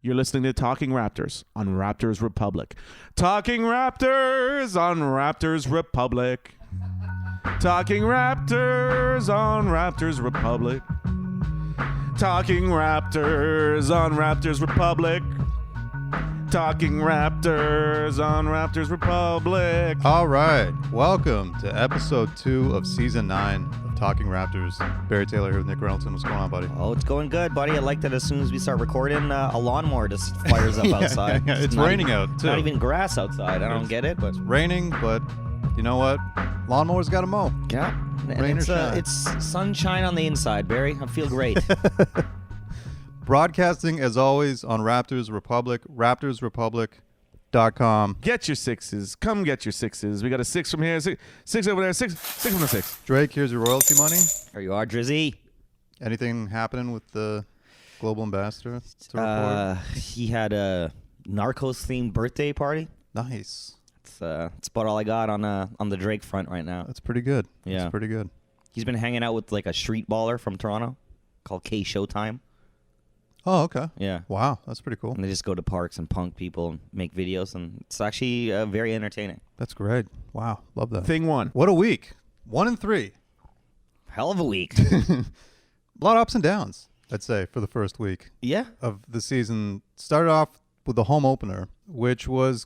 You're listening to Talking Raptors on Raptors Republic. Talking Raptors on Raptors Republic. Talking Raptors on Raptors Republic. Talking Raptors on Raptors Republic. Talking Raptors on Raptors Republic. All right. Welcome to episode 2 of season 9 of Talking Raptors. Barry Taylor here with Nick Reynolds. What's going on, buddy? Oh, it's going good, buddy. I like that as soon as we start recording, a lawnmower just fires up outside. Yeah. It's raining out, too. Not even grass outside. I don't get it, but... It's raining, but you know what? Lawnmower's got to mow. Yeah. And Rain or shine. it's sunshine on the inside, Barry. I feel great. Broadcasting, as always, on Raptors Republic, raptorsrepublic.com. Get your sixes. Come get your sixes. We got a 6 from here, six over there, six from the 6. Drake, here's your royalty money. There you are, Drizzy. Anything happening with the global ambassador to report? He had a Narcos-themed birthday party. Nice. It's about all I got on the Drake front right now. That's pretty good. Yeah. That's pretty good. He's been hanging out with like a street baller from Toronto called K Showtime. Oh, okay. Yeah. Wow, that's pretty cool. And they just go to parks and punk people and make videos, and it's actually very entertaining. That's great. Wow, love that. Thing 1. What a week. 1 and 3. Hell of a week. A lot of ups and downs, I'd say, for the first week Yeah. of the season. Started off with the home opener, which was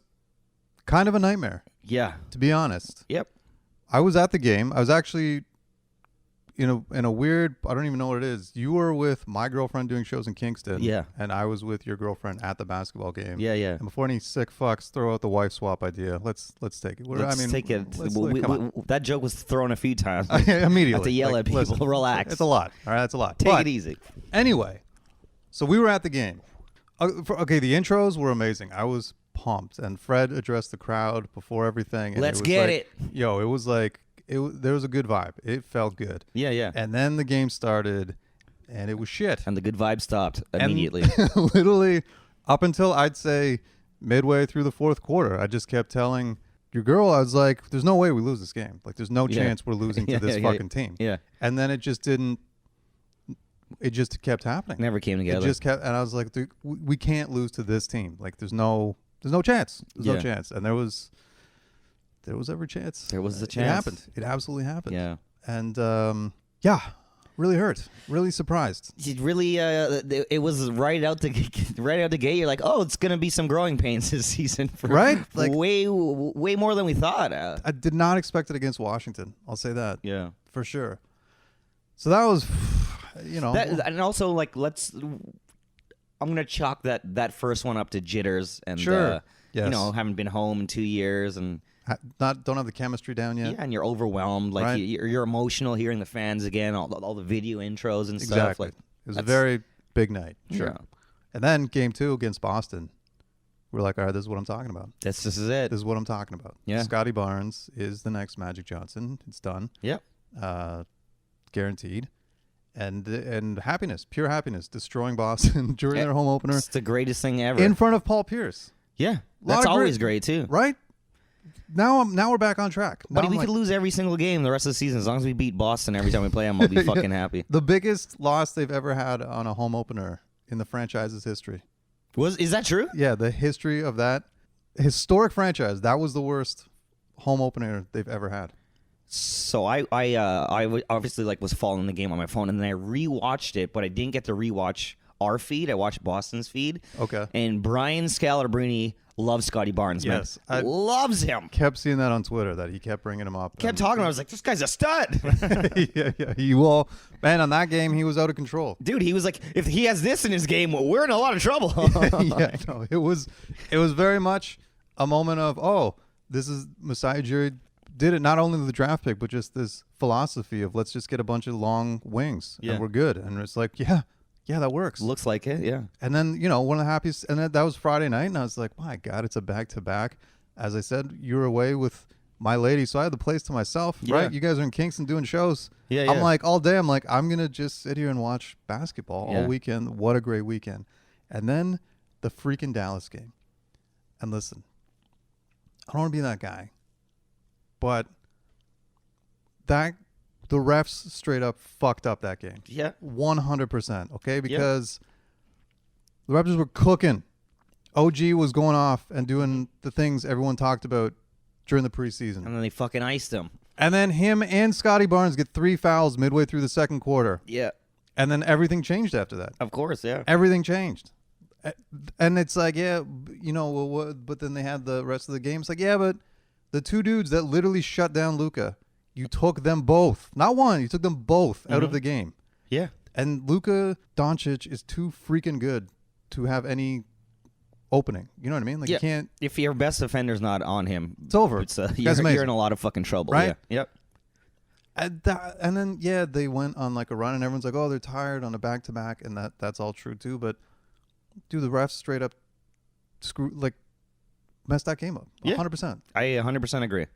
kind of a nightmare, Yeah. to be honest. Yep. I was at the game. I was actually in a weird, I don't even know what it is. You were with my girlfriend doing shows in Kingston. Yeah. And I was with your girlfriend at the basketball game. Yeah, yeah. And before any sick fucks throw out the wife swap idea, let's take it. Let's take it. Come on. That joke was thrown a few times. Immediately. I have to yell at people. Listen, Relax. It's a lot. All right, that's a lot. Take But it easy. Anyway, so we were at the game. Okay, the intros were amazing. I was pumped, and Fred addressed the crowd before everything. And Let's it was get like, it. Yo, it was like there was a good vibe. It felt good. Yeah, yeah. And then the game started, and it was shit. And the good vibe stopped immediately. And literally, up until I'd say midway through the fourth quarter, I just kept telling your girl, I was like, "There's no way we lose this game. Like, there's no chance we're losing to this fucking team." Yeah. And then it just didn't. It just kept happening. Never came together. It just kept, and I was like, "Dude, we can't lose to this team. Like, there's no chance. There's no chance." And there was every chance. There was a chance. It happened. It absolutely happened. Yeah. And really hurt. Really surprised. It really, it was right out the gate. You're like, oh, it's gonna be some growing pains this season, for Right? Like, way more than we thought. I did not expect it against Washington. I'll say that. Yeah, for sure. So that was, and also like I'm gonna chalk that first one up to jitters and sure. Yes. Haven't been home in 2 years and don't have the chemistry down yet. Yeah, and you're overwhelmed. Like right. you're emotional hearing the fans again, all the video intros and stuff. Exactly. Like, it was a very big night. Sure. Yeah. And then game 2 against Boston, we're like, all right, this is what I'm talking about. This is it. This is what I'm talking about. Yeah. Scotty Barnes is the next Magic Johnson. It's done. Yep. Guaranteed. And happiness, pure happiness, destroying Boston during their home opener. It's the greatest thing ever. In front of Paul Pierce. Yeah. That's always great too. Right? Now we're back on track. Buddy, we could lose every single game the rest of the season. As long as we beat Boston every time we play them, I'll be fucking happy. The biggest loss they've ever had on a home opener in the franchise's history. Is that true? Yeah, the history of that historic franchise, that was the worst home opener they've ever had. So I obviously was following the game on my phone, and then I rewatched it, but I didn't get to rewatch our feed. I watched Boston's feed. Okay. And Brian Scalabrine loves Scotty Barnes, man. Yes, loves him. Kept seeing that on Twitter that he kept bringing him up. Kept talking about it. I was like, this guy's a stud. Yeah. He will. Man, on that game, he was out of control. Dude, he was like, if he has this in his game, we're in a lot of trouble. Yeah, no, it was very much a moment of, oh, this is Masai Ujiri did it not only with the draft pick, but just this philosophy of let's just get a bunch of long wings and we're good. And it's like, yeah, that works. Looks like it, yeah. And then, one of the happiest, and that was Friday night, and I was like, my God, it's a back-to-back. As I said, you were away with my lady, so I had the place to myself, right? You guys are in Kingston doing shows. Yeah. I'm like, all day, I'm going to just sit here and watch basketball all weekend. What a great weekend. And then the freaking Dallas game. And listen, I don't want to be that guy, but the refs straight up fucked up that game. Yeah. 100%. Okay? Because the Raptors were cooking OG was going off and doing the things everyone talked about during the preseason. And then they fucking iced him. And then him and Scotty Barnes get 3 fouls midway through the second quarter. Yeah. And then everything changed after that. Of course, yeah. Everything changed. And it's like, yeah, you know, what, but then they had the rest of the game. It's like, yeah, but the 2 dudes that literally shut down Luka, you took them both. Not one, you took them both out of the game. Yeah. And Luka Doncic is too freaking good to have any opening. You know what I mean? Like, you can't. If your best defender's not on him, it's over. You're in a lot of fucking trouble. Right? Yeah. Yep. And then, yeah, they went on like a run, and everyone's like, oh, they're tired on a back-to-back, and that's all true too. But, dude, the refs straight up messed that game up. 100%. I 100% agree.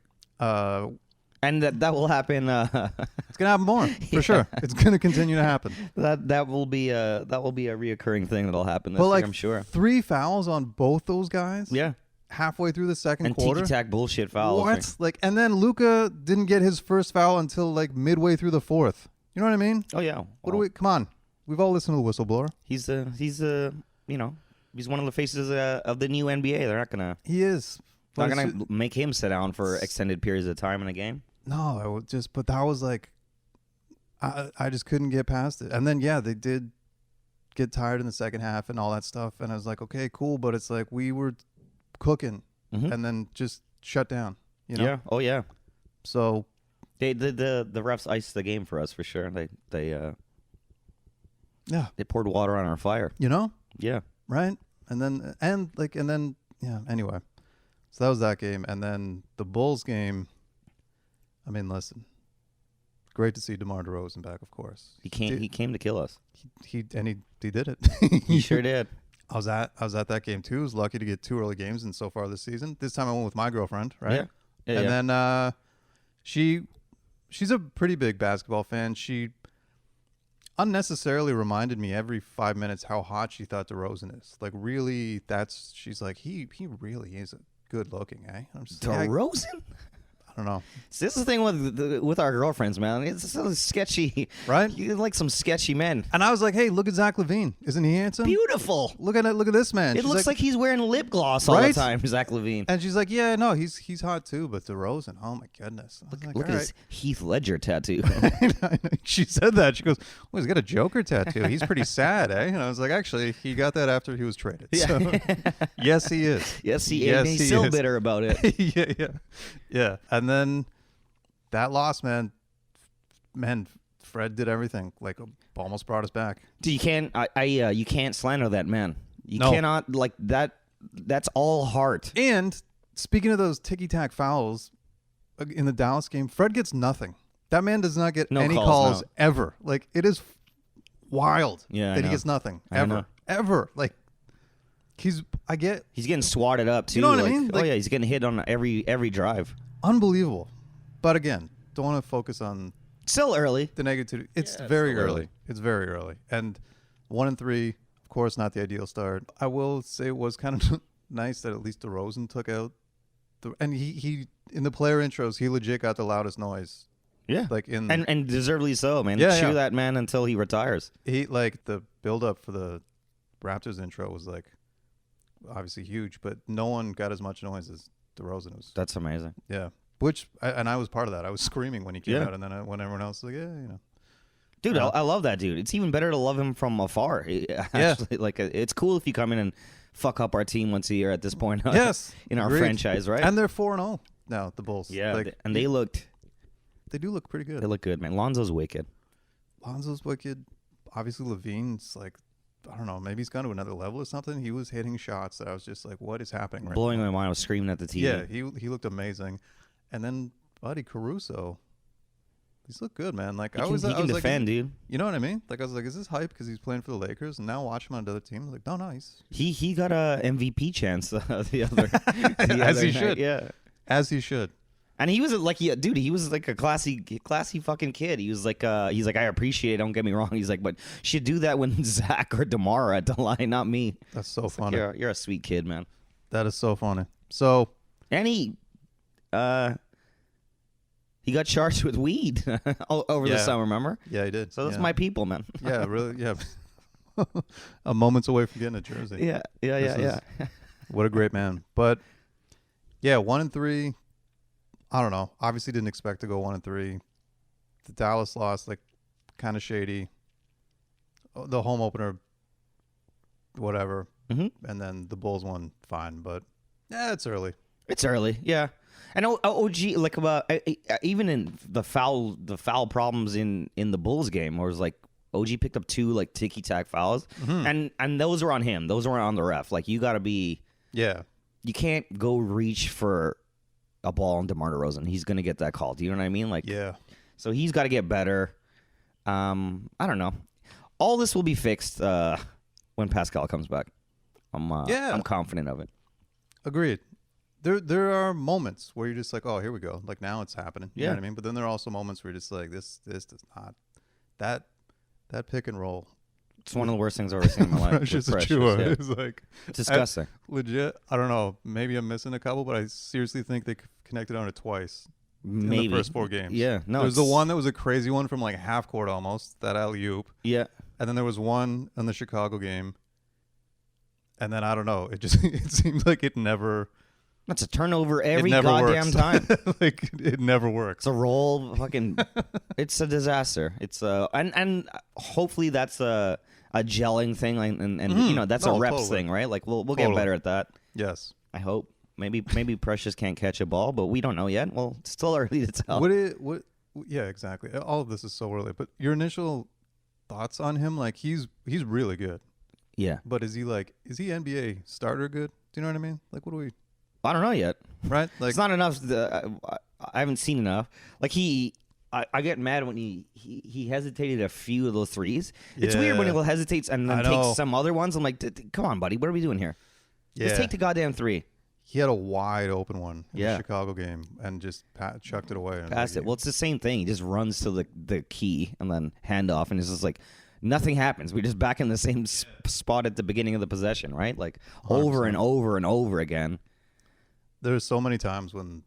And that will happen. It's gonna happen more for sure. It's gonna continue to happen. That will be a reoccurring thing that'll happen this year, I'm sure. 3 fouls on both those guys. Yeah. Halfway through the second and quarter. And tiki-tack bullshit fouls. What? Like, and then Luka didn't get his first foul until like midway through the fourth. You know what I mean? Oh yeah. What do we? Come on, we've all listened to the whistleblower. He's one of the faces of the new NBA. They're not gonna. He is. Not gonna make him sit down for extended periods of time in a game. No, but that was like, I just couldn't get past it. And then, yeah, they did get tired in the second half and all that stuff. And I was like, okay, cool. But it's like we were cooking and then just shut down, you know? Yeah. Oh, yeah. So. The refs iced the game for us for sure. They poured water on our fire. You know? Yeah. Right? And then, yeah, anyway. So that was that game. And then the Bulls game. I mean, listen. Great to see DeMar DeRozan back, of course. He came to kill us. He did it. He sure did. I was at that game too. I was lucky to get 2 early games in so far this season. This time I went with my girlfriend, right? Yeah. And then she's a pretty big basketball fan. She unnecessarily reminded me every 5 minutes how hot she thought DeRozan is. Like, really, she's like, he really is good looking, eh? I'm just DeRozan? I don't know. So this is the thing with our girlfriends, man. It's so sketchy, right? You like some sketchy men. And I was like, hey, look at Zach LaVine. Isn't he handsome? Beautiful. Look at this man. It looks like he's wearing lip gloss all the time, Zach LaVine. And she's like, yeah, no, he's hot too, but DeRozan, oh my goodness. Look at his Heath Ledger tattaoo. She said that. She goes, well, he's got a Joker tattoo. He's pretty sad, eh? And I was like, actually, he got that after he was traded. Yeah. So, yes, he is. Yes, he is. He's still bitter about it. Yeah. And then that loss, man, Fred did everything. Like, almost brought us back. Dude, you can't slander that man. You cannot, like, that. That's all heart. And speaking of those ticky-tack fouls in the Dallas game, Fred gets nothing. That man does not get any calls ever. Like, it is wild that he gets nothing ever. Like, he's getting swatted up too. You know what I mean? Like, he's getting hit on every drive. Unbelievable. But again, don't want to focus on still early the negativity. It's very early. It's very early. And 1-3, of course, not the ideal start. I will say it was kind of nice that at least DeRozan took out and he in the player intros, he legit got the loudest noise. Yeah. Like and deservedly so, man. Yeah, Cheer that man until he retires. He like the build up for the Raptors intro was like obviously huge, but no one got as much noise as DeRozan was. That's amazing. Yeah. I was part of that. I was screaming when he came out, and then when everyone else was like, yeah, you know. Dude, I love that dude. It's even better to love him from afar. Actually, like it's cool if you come in and fuck up our team once a year at this point. Yes, in our franchise, right? And they're 4-0 now, the Bulls. Yeah, and they do look pretty good. They look good, man. Lonzo's wicked. Obviously, Levine's like, I don't know, maybe he's gone to another level or something. He was hitting shots that I was just like, what is happening right Blowing now? my mind. I was screaming at the TV. Yeah, he looked amazing. And then, buddy, Caruso, he's looked good, man. Like, he can defend, dude. You know what I mean? Like, I was like, is this hype because he's playing for the Lakers? And now watch him on another team. Like, no, he got a MVP chance the other as he should. Yeah, as he should. And he was like, he was like a classy fucking kid. He was like, I appreciate it. Don't get me wrong. He's like, but you should do that when Zach or DeMar are at the line, not me. That's so funny. Like, you're a sweet kid, man. That is so funny. So, and he got charged with weed over the summer. Remember? Yeah, he did. So that's my people, man. Yeah, really. Yeah. A moment's away from getting a jersey. Yeah. What a great man. But yeah, 1-3. I don't know. Obviously didn't expect to go 1-3. The Dallas loss, like, kind of shady. The home opener, whatever. Mm-hmm. And then the Bulls won fine, but yeah, it's early. It's early, yeah. And OG, like, even in the foul problems in the Bulls game, where it was like OG picked up 2 like ticky tack fouls, and those were on him. Those weren't on the ref. Like, you got to be, you can't go reach for a ball on DeMar DeRozan. He's gonna get that call. Do you know what I mean? Like, so he's got to get better. I don't know. All this will be fixed when Pascal comes back. I'm confident of it. Agreed. There are moments where you're just like, oh, here we go. Like, now it's happening. You know what I mean? But then there are also moments where you're just like, this does not. That pick and roll. It's one of the worst things I've ever seen in my life. Precious Achua. It's like disgusting. Legit. I don't know. Maybe I'm missing a couple, but I seriously think they connected on it twice. Maybe in the first 4 games. Yeah. No. There was the one that was a crazy one from like half court almost, that alley-oop. Yeah. And then there was one in the Chicago game. And then I don't know. It seems like it never. That's a turnover every goddamn time. Like, it never works. It's a roll. Fucking. It's a disaster. It's and hopefully that's a gelling thing, and you know, that's a reps thing, right? Like, we'll get better at that. Yes. I hope. Maybe Precious can't catch a ball, but we don't know yet. Well, it's still early to tell. Yeah, exactly. All of this is so early. But your initial thoughts on him, like, he's really good. Yeah. But is he NBA starter good? Do you know what I mean? Like, what do we? I don't know yet. Right? Like, it's not enough. I haven't seen enough. Like, I get mad when he hesitated a few of those threes. It's weird when he hesitates and then takes some other ones. I'm like, come on, buddy. What are we doing here? Yeah. Let's take the goddamn 3. He had a wide open one in the Chicago game and just chucked it away. Passed it. Well, it's the same thing. He just runs to the key and then hand off, and it's just like nothing happens. We're just back in the same spot at the beginning of the possession, right? Like 100%. Over and over and over again. There's so many times when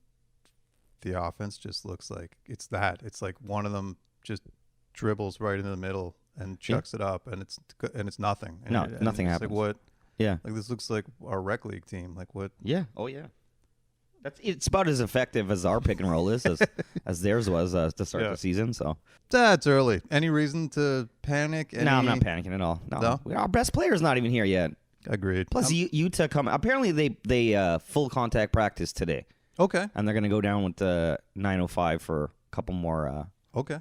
the offense just looks like it's that. It's like one of them just dribbles right into the middle and chucks it up, and it's nothing. And nothing happens. Like, what? Yeah. Like, this looks like our rec league team. Like, what? Yeah. Oh, yeah. It's about as effective as our pick and roll is, as theirs was to start the season. So that's early. Any reason to panic? No, I'm not panicking at all. No? Our best player's not even here yet. Agreed. Plus, Utah come. Apparently, they full contact practice today. Okay. And they're going to go down with 905 for a couple more.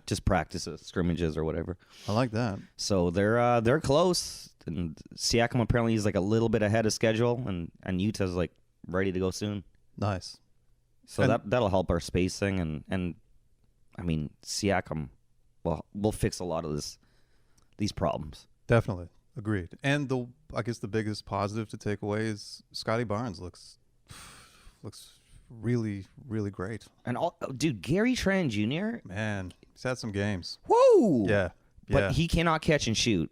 Just practices, scrimmages, or whatever. I like that. So they're close. And Siakam apparently is like a little bit ahead of schedule, and Utah's like ready to go soon. Nice. So that'll help our spacing, and I mean, Siakam will fix a lot of these problems. Definitely. Agreed. And I guess the biggest positive to take away is Scotty Barnes looks really, really great. And dude, Gary Trent Jr. Man, he's had some games. Whoa. Yeah. But he cannot catch and shoot.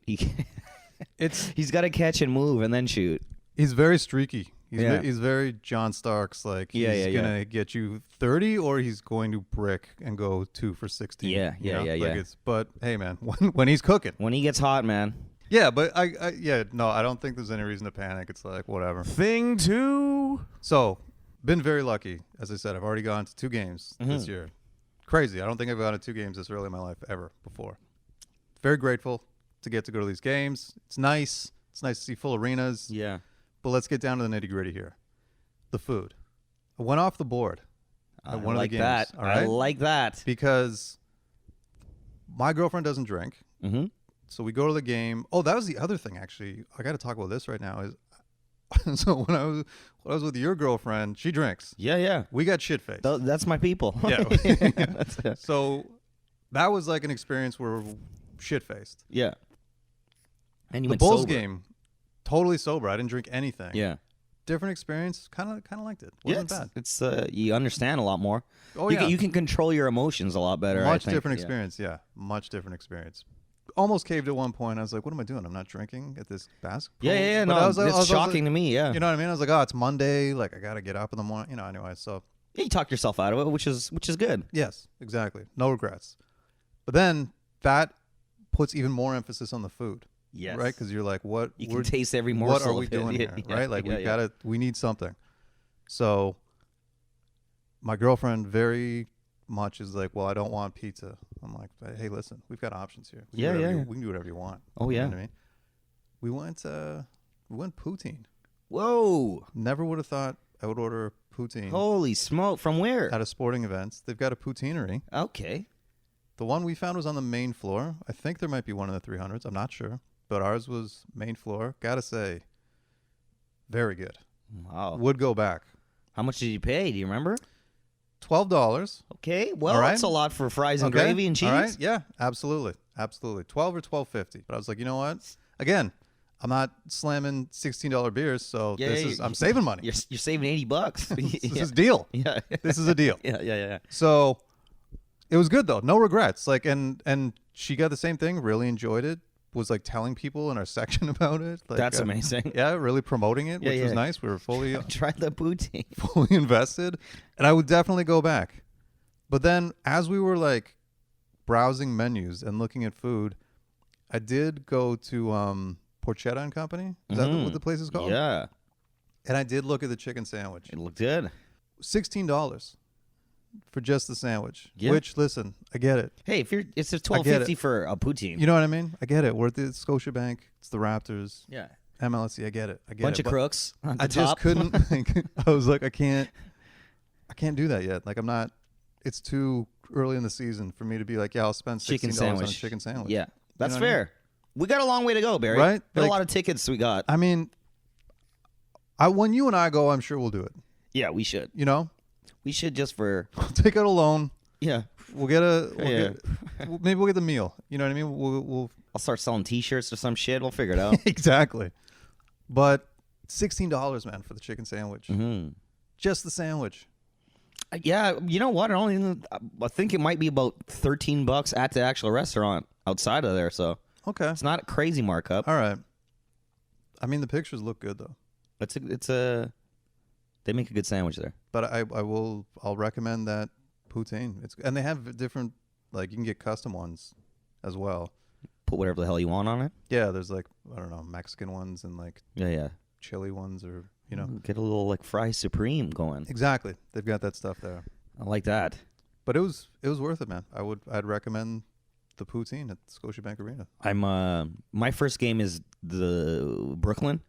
He's got to catch and move and then shoot. He's very streaky. He's very John Starks. Like, he's gonna get you 30, or he's going to brick and go 2 for 16. Yeah. But hey, man, when he's cooking, when he gets hot, man. Yeah, but I don't think there's any reason to panic. It's like, whatever. Thing 2. So, been very lucky. As I said, I've already gone to 2 games this year. Crazy. I don't think I've gone to 2 games this early in my life ever before. Very grateful to get to go to these games. It's nice. It's nice to see full arenas. Yeah. But let's get down to the nitty-gritty here. The food. I went off the board at one of the games. That. All right? I like that. Because my girlfriend doesn't drink. Mm-hmm. So we go to the game. Oh, that was the other thing, actually. I got to talk about this right now. So when I was with your girlfriend, she drinks. Yeah. We got shit-faced. That's my people. Yeah. So that was like an experience where we're shit-faced. Yeah. And you the went Bulls sober. game, totally sober. I didn't drink anything. Yeah. Different experience. Kind of liked it. Wasn't bad. It's you understand a lot more. Oh, You can control your emotions a lot better. Much different experience. Yeah. Much different experience. Almost caved at one point. I was like, what am I doing? I'm not drinking at this basketball. Yeah. But No, it's shocking to me. Yeah. You know what I mean? I was like, oh, it's Monday. Like, I got to get up in the morning. Anyway, so. Yeah, you talk yourself out of it, which is good. Yes, exactly. No regrets. But then that puts even more emphasis on the food. Yes. right? Because you're like, what? You can taste every morsel. What are we of it. doing here, Yeah, right? Like yeah, we need something. So my girlfriend very much is like, well, I don't want pizza. I'm like, hey, listen, we've got options here. We can do whatever you want. Oh You yeah. know what I mean? We went poutine. Whoa. Never would have thought I would order poutine Holy smoke! From where? at a sporting event. They've got a poutineery. Okay. The one we found was on the main floor. I think there might be one in the 300s. I'm not sure. But ours was main floor. Gotta say, very good. Wow. Would go back. How much did you pay? Do you remember? $12. Okay. Well, All right. that's a lot for fries and Okay. gravy and cheese. All right. Yeah, absolutely. 12 or $12.50. But I was like, you know what? Again, I'm not slamming $16 beers, so I'm saving money. You're saving $80. This is a deal. Yeah. This is a deal. Yeah. So it was good though. No regrets. Like and she got the same thing, really enjoyed it. Was like telling people in our section about it. Like, That's amazing. Yeah, really promoting it, which was yeah. nice. We were fully Try the poutine. fully invested. And I would definitely go back. But then as we were like browsing menus and looking at food, I did go to Porchetta and Company. Is that what the place is called? Yeah. And I did look at the chicken sandwich. It looked good. $16 for just the sandwich. Yeah. Which, listen, I get it. Hey, it's a I get $12.50 it. for a poutine. You know what I mean? I get it. We're at the Scotiabank. It's the Raptors. Yeah. MLSE. I get it. I get Bunch it. of But crooks on the I just top. couldn't think. I was like, I can't do that yet. Like, I'm not. It's too early in the season for me to be like, yeah, I'll spend $16 on a chicken sandwich. Yeah, that's know what I fair. We got a long way to go, Barry. Right? Got Like- a lot of tickets we got. I mean, when you and I go, I'm sure we'll do it. Yeah, we should. You know, We should just for we'll take out a loan. yeah. We'll get Yeah. maybe we'll get the meal. You know what I mean? We'll I'll start selling T-shirts or some shit. We'll figure it out. exactly. But $16, man, for the chicken sandwich. Hmm. Just the sandwich. Yeah, you know what? I think it might be about $13 at the actual restaurant outside of there. So Okay. it's not a crazy markup. All right. I mean, the pictures look good though. They make a good sandwich there. But I'll recommend that poutine. And they have different, like, you can get custom ones as well. Put whatever the hell you want on it. Yeah, there's like, I don't know, Mexican ones and like Yeah. chili ones, or you know. Get a little like fry supreme going. Exactly. They've got that stuff there. I like that. But it was worth it, man. I'd recommend the poutine at Scotiabank Arena. My first game is the Brooklyn.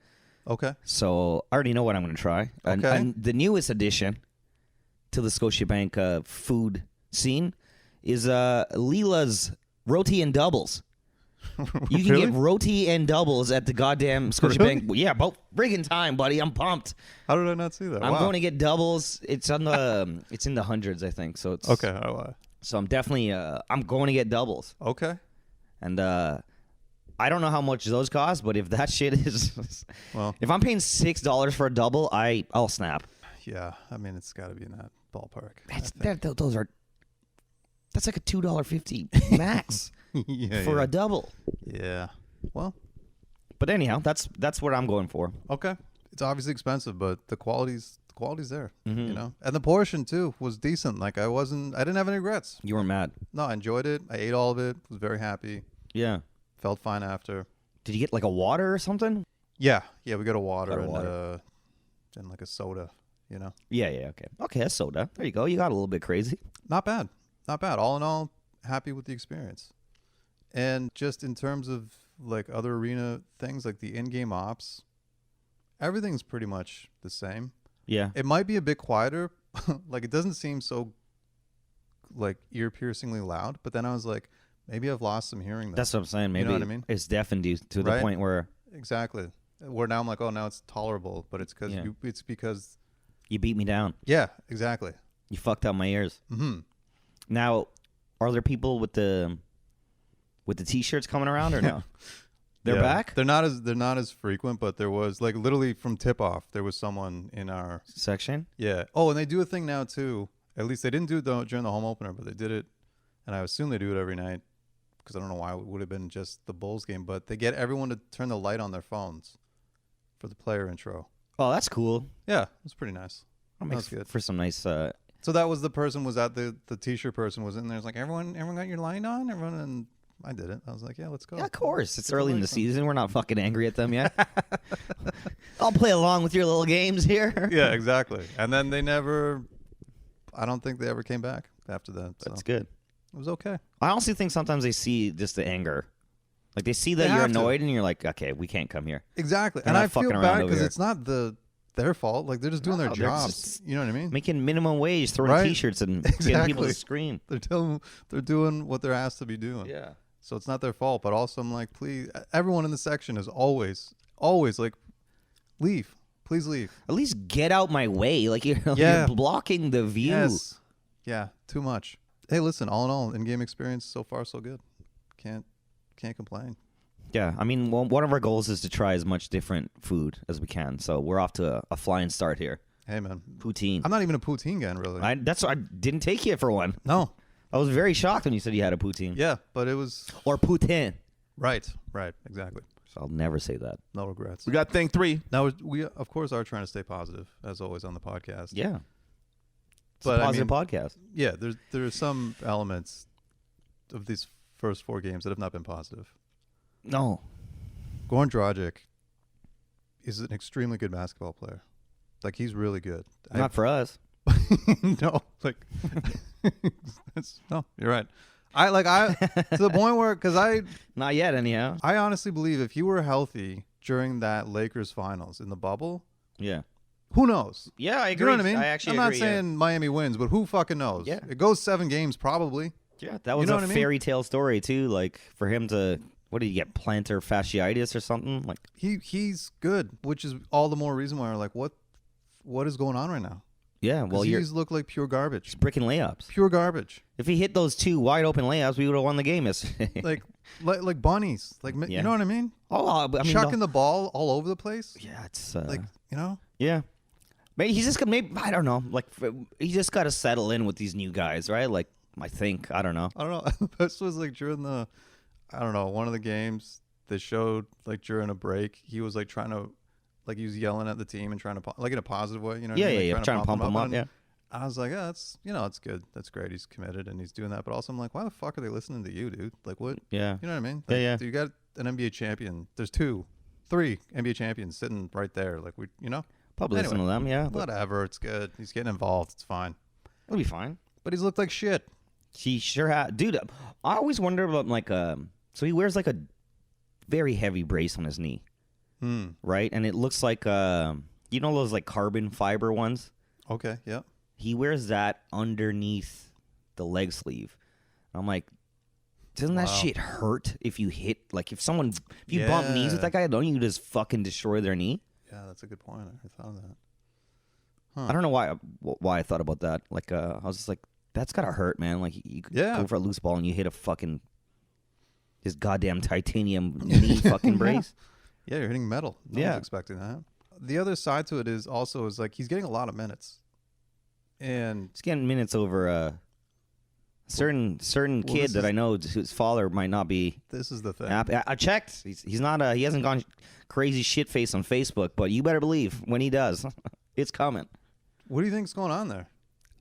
Okay. So I already know what I'm going to try. Okay. And the newest addition to the Scotiabank food scene is Leela's Roti and Doubles. You can Really? get roti and doubles at the goddamn Scotiabank. Yeah, about friggin' time, buddy. I'm pumped. How did I not see that? I'm Wow. going to get doubles. It's on the it's in the hundreds, I think. So it's Okay. So I'm definitely I'm going to get doubles. Okay. And I don't know how much those cost, but if that shit is Well, if I'm paying $6 for a double, I'll snap. yeah. I mean, it's got to be in that ballpark. That's like a $2.50 max yeah, for yeah. a double. Yeah. Well, But anyhow, that's what I'm going for. okay. It's obviously expensive, but the quality's there. Mhm. You know, and the portion too was decent. Like I didn't have any regrets. You were mad. No, I enjoyed it. I ate all of it. Was very happy. Yeah. Felt fine after. Did you get like a water or something? Yeah. We got a water, Got a and water. and like a soda. You know, Yeah, okay. Okay, a soda. There you go. You got a little bit crazy. not bad. Not bad. All in all, happy with the experience. And just in terms of like other arena things, like the in-game ops, everything's pretty much the same. Yeah. It might be a bit quieter. Like it doesn't seem so like ear-piercingly loud. But then I was like, maybe I've lost some hearing. That's what I'm saying. Maybe know what I mean? it's deafened you to the Right? point where Exactly. Where now I'm like, oh, now it's tolerable. But it's because you beat me down. yeah, exactly. You fucked up my ears. Mm-hmm. Now, are there people with the t-shirts coming around or no? They're back? They're not as frequent, but there was like literally from tip off, there was someone in our Section? yeah. Oh, and they do a thing now too. At least they didn't do it during the home opener, but they did it, and I assume they do it every night because I don't know why it would have been just the Bulls game, but they get everyone to turn the light on their phones for the player intro. Oh, that's cool. Yeah, it's pretty nice. That That makes was good. for some nice So that was the person was at the t-shirt person was in there. It's like everyone got your light on, everyone, and I did it. I was like, yeah, let's go. Yeah, of course. It's Get the early in the Lakers on. season. We're not fucking angry at them yet. I'll play along with your little games here. Yeah, exactly. And then I don't think they ever came back after that. So That's good. it was okay. I honestly think sometimes they see just the anger. Like they see that They you're have to. annoyed and you're like, okay, we can't come here. Exactly. They're And not I feel fucking around bad over because here. it's not their fault. Like they're just doing their No, they're jobs. just You know what I mean? Making minimum wage, throwing Right? T-shirts and getting people to Exactly. scream. They're doing what they're asked to be doing. Yeah. So it's not their fault. But also, I'm like, please, everyone in the section is always like, leave. Please leave. At least get out my way. Like you're Yeah. blocking the view. Yes. Yeah. Too much. Hey, listen. All in all, in-game experience so far so good. Can't complain. Yeah, I mean, one of our goals is to try as much different food as we can. So we're off to a flying start here. Hey, man. Poutine. I'm not even a poutine guy, really. I didn't take you for one. No. I was very shocked when you said you had a poutine. Yeah, but it was Or poutine. right. Exactly. So I'll never say that. No regrets. We got thing 3. Now we of course are trying to stay positive as always on the podcast. Yeah. It's But a I positive mean, podcast. Yeah, there are some elements of these first 4 games that have not been positive. No. Goran Dragic is an extremely good basketball player. Like he's really good. Not for us. No, like no, you're right. I to the point where Not yet, anyhow. I honestly believe if he were healthy during that Lakers finals in the bubble, Yeah. who knows? Yeah, I You agree. know what I mean? I actually I'm agree. not saying Miami wins, but who fucking knows? Yeah. It goes 7 games probably. Yeah, that was know a what I mean? fairy tale story too. Like for him to, what did he get, plantar fasciitis or something? Like He's good, which is all the more reason why we're like, what is going on right now? yeah, well, 'Cause you're he's look like pure garbage. bricking layups. Pure garbage. If he hit those 2 wide open layups, we would have won the game yesterday. like bunnies. Like Yeah. you know what I mean? oh, I mean, Chucking the ball all over the place. yeah, it's Like, you know? yeah. Maybe he's just maybe I don't know. Like he just got to settle in with these new guys, right? Like I think I don't know. I don't know. This was like during one of the games they showed like during a break, he was like trying to like he was yelling at the team and trying to like in a positive way, you know? what I Yeah, mean? yeah, Like, Trying to pump him up. and Yeah. I was like, yeah, that's it's good. That's great. He's committed and he's doing that. But also I'm like, why the fuck are they listening to you, dude? Like what? Yeah. You know what I mean? Yeah, Like, yeah. You got an NBA champion. There's 3 NBA champions sitting right there. Like Probably listen to Anyway, them. Yeah. But whatever. It's good. He's getting involved. It's fine. it'll be fine. But he's looked like shit. He sure had, dude. I always wonder about like so he wears like a very heavy brace on his knee, right? And it looks like you know those like carbon fiber ones. Okay. Yeah. He wears that underneath the leg sleeve. I'm like, doesn't that Wow. shit hurt if you hit if you bump knees with Yeah. that guy? Don't you just fucking destroy their knee? Yeah, that's a good point. I never thought of that. I don't know why I thought about that. Like I was just like, that's gotta hurt, man. Like you Yeah. go for a loose ball and you hit a fucking his goddamn titanium knee fucking brace. Yeah, you're hitting metal. No Yeah. one's expecting that. The other side to it is like he's getting a lot of minutes. And He's getting minutes over a certain kid this that is- I know whose father might not be this is the thing. happy. I checked. He's not. He hasn't gone crazy shit face on Facebook, but you better believe when he does, it's coming. What do you think's going on there?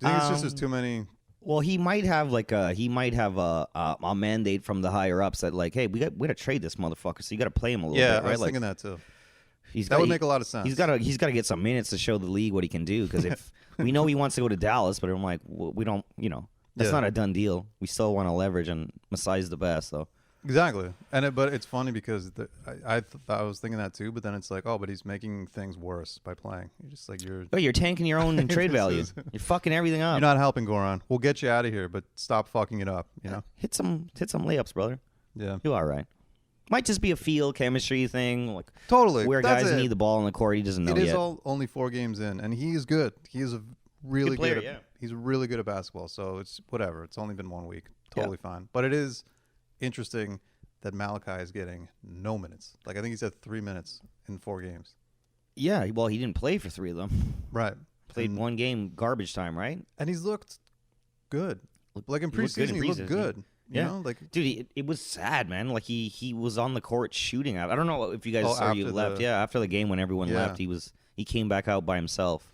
Do you think it's just there's too many? Well, he might have a mandate from the higher ups that like, hey, we gotta trade this motherfucker, so you gotta play him a little Yeah, bit, I right? was Like thinking that too. that would make a lot of sense. He's gotta get some minutes to show the league what he can do. Because if we know he wants to go to Dallas, but I'm like, we don't, that's Yeah. not a done deal. We still want to leverage, and Masai's the best, so. Exactly. But it's funny because I was thinking that too, but then it's like, oh, but he's making things worse by playing. You're just like Oh, you're tanking your own trade This value. is- You're fucking everything up. you're not helping Goran. We'll get you out of here, but stop fucking it up, you know? Hit some layups, brother. Yeah. You're all right. Might just be a field chemistry thing, like Totally. where That's guys it. need the ball on the court. He doesn't know It is yet. only 4 games in, and he is good. He is a really player, good. yeah. He's really good at basketball. So it's whatever. It's only been 1 week. Totally fine. But it is interesting that Malachi is getting no minutes. Like I think he's had 3 minutes in 4 games. Yeah, well, he didn't play for 3 of them. Right. Played and, one game, garbage time, right? and he's looked good. Like in He looked good preseason, in he looked preseason. good. You Yeah. know, like Dude, it was sad, man. Like he was on the court shooting. I don't know if you guys Oh, saw you after left. the- Yeah, after the game when everyone Yeah. left, he came back out by himself.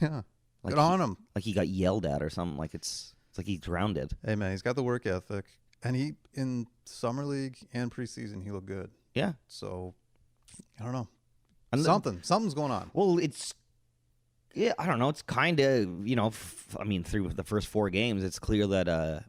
yeah, Like good on him. Like he got yelled at or something. Like it's like he drowned it. Hey man, he's got the work ethic, And he in summer league and preseason he looked good. Yeah. So I don't know. And Something's going on. Well, I don't know. It's kind of, through the first 4 games, it's clear that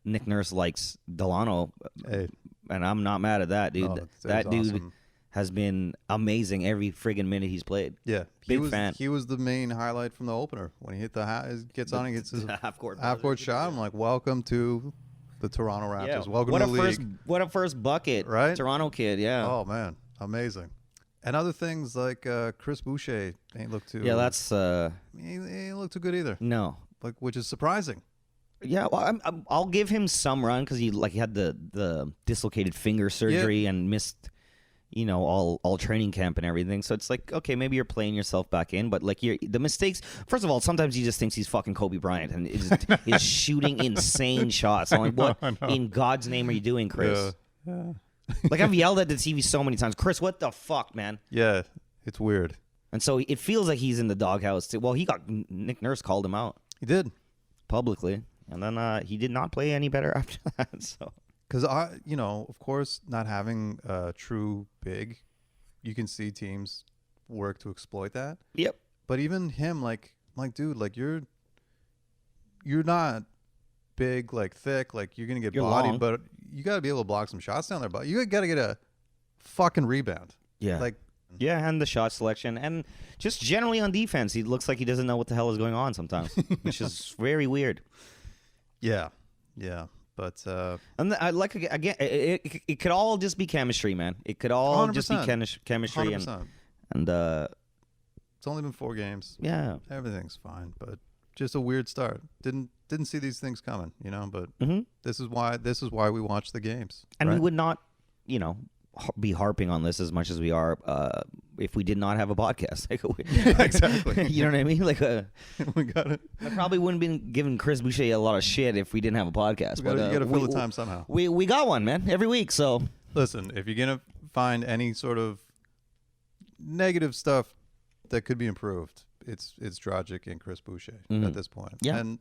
Nick Nurse likes Delano, Hey. and I'm not mad at that, dude. Oh, that dude awesome. has been amazing every friggin' minute he's played. Yeah, Big fan. He was the main highlight from the opener when he hit gets on and gets his half court shot. I'm like, welcome to the Toronto Raptors. Yeah. Welcome to the league. What a first bucket, Right? Toronto kid, yeah. Oh man, amazing. And other things like Chris Boucher ain't looked too. Yeah, that's he ain't looked too good either. no. Like, which is surprising. Yeah, well, I'll give him some run because he had the dislocated finger surgery and missed, all training camp and everything. So it's like, okay, maybe you're playing yourself back in, but like the mistakes. First of all, sometimes he just thinks he's fucking Kobe Bryant and is shooting insane shots. I'm like, what in God's name are you doing, Chris? Yeah. Like, I've yelled at the TV so many times, Chris, what the fuck, man? Yeah, it's weird. And so it feels like he's in the doghouse too. Well, Nick Nurse called him out He did. publicly, and then he did not play any better after that. So. Because of course, not having a true big, you can see teams work to exploit that. Yep. But even him, like, dude, like you're not big, like thick, like you're gonna get You're bodied, long. but you got to be able to block some shots down there. But you got to get a fucking rebound. Yeah. Like, Yeah, and the shot selection, and just generally on defense, he looks like he doesn't know what the hell is going on sometimes, which is very weird. yeah. But And again, it could all just be chemistry, man. It could all just be 100%. chemistry, 100%. and It's only been 4 games. yeah. Everything's fine, but just a weird start. Didn't see these things coming, But Mhm. this is why we watch the games. And right? we would not, be harping on this as much as we are if we did not have a podcast. Exactly. You know what I mean? Like, we got it. I probably wouldn't be giving Chris Boucher a lot of shit if we didn't have a podcast. You But got to fill the time somehow. we got one, man, every week. So Listen, if you're gonna find any sort of negative stuff that could be improved, it's Dragic and Chris Boucher at this point. Yeah. And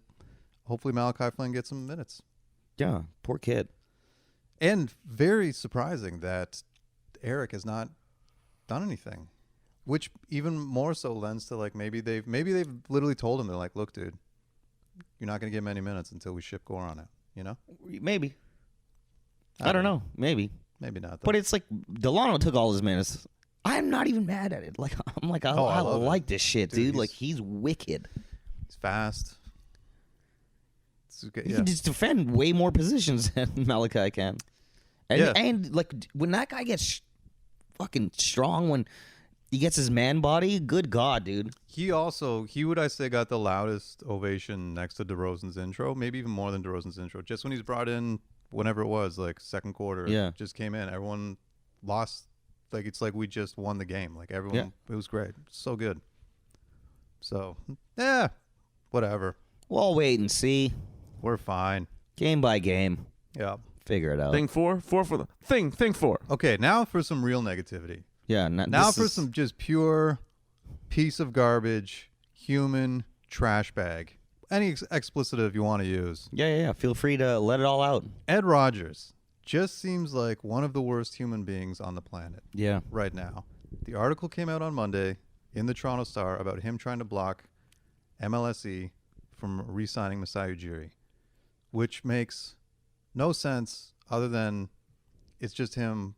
hopefully Malachi Flynn gets some minutes. yeah, poor kid. And very surprising that Eric has not done anything, which even more so lends to like maybe they've literally told him, they're like, look, dude, you're not gonna get many minutes until we ship Gore on it. Maybe. I don't know. Maybe. Maybe not. Though. But it's like Delano took all his minutes. I'm not even mad at it. Like, I'm like, I love like it. this shit, Dude, dude. Like, he's wicked. he's fast. It's okay, He yeah. can just defend way more positions than Malachi can. And, Yeah. and like, when that guy gets fucking strong, when he gets his man body, good God, dude. He would, I say, got the loudest ovation next to DeRozan's intro, maybe even more than DeRozan's intro. Just when he's brought in, whenever it was, like second quarter, Yeah. just came in. Everyone lost. Like, it's like we just won the game. Like, everyone, It was great. So good. So, yeah, whatever. We'll wait and see. We're fine. Game by game. Yeah. Figure it out. Thing 4 for the thing 4. Okay, now for some real negativity. Yeah. Now for some just pure piece of garbage, human trash bag. Any explicitive you want to use. Yeah. Feel free to let it all out. Ed Rogers just seems like one of the worst human beings on the planet Yeah. right now. The article came out on Monday in the Toronto Star about him trying to block MLSE from re-signing Masai Ujiri, which makes no sense other than it's just him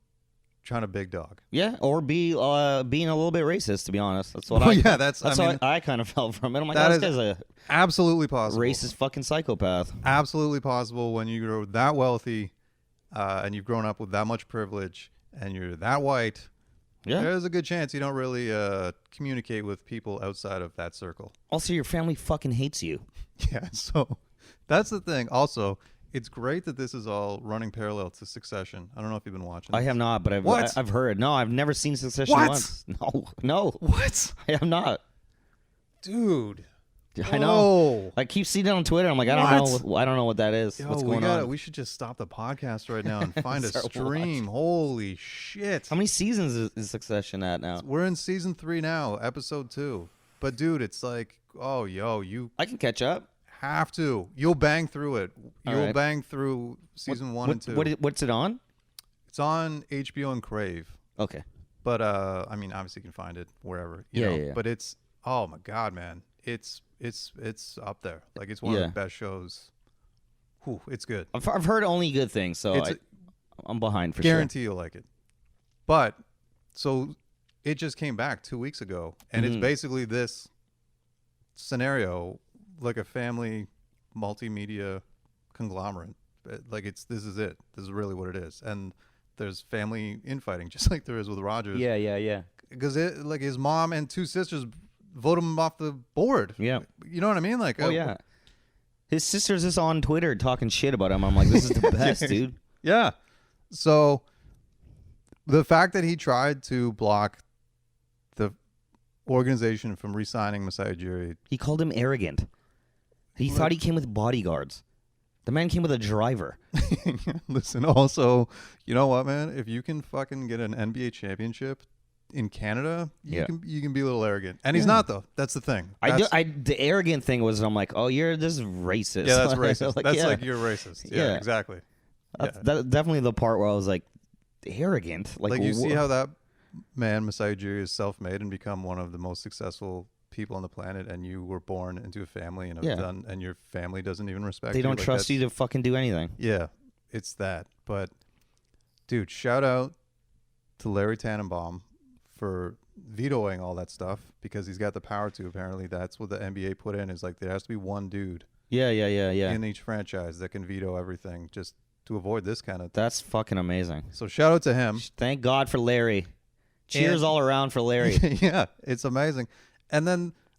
trying to big dog. Yeah, or being a little bit racist, to be honest. That's what Well, I. yeah, that's what I kind of felt from it. I'm like, that this is guy's a absolutely possible. racist fucking psychopath. Absolutely possible when you're that wealthy and you've grown up with that much privilege and you're that white. Yeah. There's a good chance you don't really communicate with people outside of that circle. Also, your family fucking hates you. Yeah, so that's the thing. Also, it's great that this is all running parallel to Succession. I don't know if you've been watching. I have not, but I've heard. No, I've never seen Succession What? once. No. What? I have not. Dude. I know. Whoa. I keep seeing it on Twitter. I'm like, I don't know what that is. Yo, What's going on? We should just stop the podcast right now and find a Start stream. Holy shit. How many seasons is Succession at now? We're in season 3 now, episode 2. But dude, it's like, oh, yo, you I can catch up. have to. You'll bang through it. All You'll right. bang through season 1 and 2. What's it on? It's on HBO and Crave. Okay. But I mean, obviously you can find it wherever. You know? Yeah. But it's, oh my God, man, it's up there. Like it's one of the best shows. Whew, it's good. I've heard only good things, so I'm behind for sure. Guarantee you'll like it. But so it just came back 2 weeks ago, and it's basically this scenario, like a family multimedia conglomerate. Like this is it. This is really what it is. And there's family infighting, just like there is with Rogers. Yeah. Because like his mom and 2 sisters vote him off the board. Yeah. You know what I mean? Like, Oh yeah. His sister's just on Twitter talking shit about him. I'm like, this is the best, dude. Yeah. So the fact that he tried to block the organization from re-signing Masai Ujiri. He called him arrogant. He thought he came with bodyguards. The man came with a driver. Listen, also, you know what, man? If you can fucking get an NBA championship in Canada, you can be a little arrogant. And he's not, though. That's the thing. The arrogant thing was, I'm like, oh, this is racist. Yeah, that's racist. Like, that's like, you're racist. Yeah, exactly. That's definitely the part where I was like, arrogant. Like you see how that man, Masai Ujiri, is self-made and become one of the most successful people on the planet, and you were born into a family and have done, and your family doesn't even respect you. They don't Like, trust you to fucking do anything. Yeah, it's that. But dude, shout out to Larry Tannenbaum for vetoing all that stuff, because he's got the power to. Apparently that's what the NBA put in, is like there has to be one dude Yeah. in each franchise that can veto everything, just to avoid this kind of thing. That's fucking amazing. So shout out to him. Thank God for Larry. Cheers all around for Larry. Yeah, it's amazing. And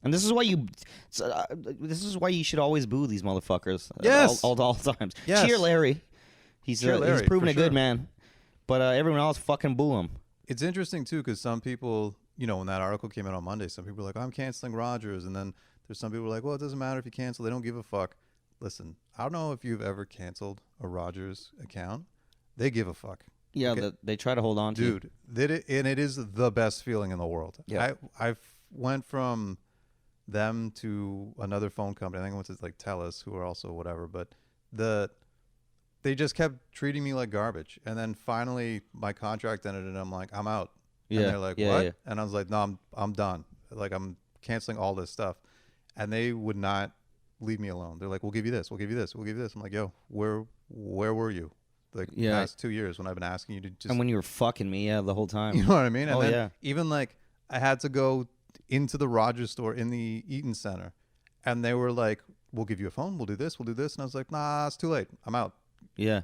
this is why you should always boo these motherfuckers. Yes. All times. Yes. Cheer Larry. He's proven a good man. But everyone else fucking boo him. it's interesting too, because some people, you know, when that article came out on Monday, some people were like, I'm canceling Rogers, and then there's some people who are like, well, it doesn't matter if you cancel, they don't give a fuck. Listen, I don't know if you've ever canceled a Rogers account. They give a fuck. Yeah, Okay. they try to hold on to you. Dude, and it is the best feeling in the world. Yeah. I went from them to another phone company. I think it was like TELUS, who are also whatever, but they just kept treating me like garbage. And then finally my contract ended, and I'm like, I'm out. Yeah. And they're like, Yeah, what? yeah. And I was like, no, I'm done. Like, I'm canceling all this stuff. And they would not leave me alone. They're like, we'll give you this. We'll give you this. We'll give you this. I'm like, yo, where were you? Like, the past 2 years when I've been asking you to just. And when you were fucking me, the whole time. You know what I mean? And Oh, then yeah. even like I had to go into the Rogers store in the Eaton Center, and they were like, we'll give you a phone. We'll do this. We'll do this. And I was like, nah, it's too late. I'm out. Yeah.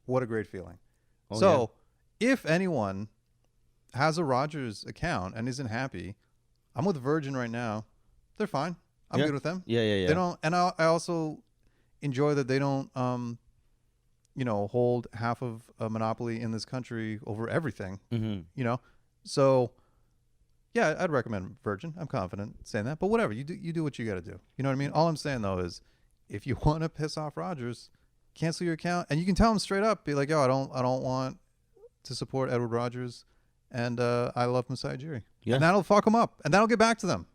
What a great feeling. Oh, So if anyone has a Rogers account and isn't happy, I'm with Virgin right now. They're fine. I'm Yeah. good with them. Yeah. They don't, and I also enjoy that they don't, hold half of a monopoly in this country over everything. Mm-hmm. So yeah, I'd recommend Virgin. I'm confident saying that, but whatever, you do what you got to do. You know what I mean? All I'm saying though is, if you want to piss off Rogers, cancel your account, and you can tell them straight up, be like, yo, I don't want to support Edward Rogers, and I love Masai Ujiri. Yeah. And that'll fuck them up, and that'll get back to them.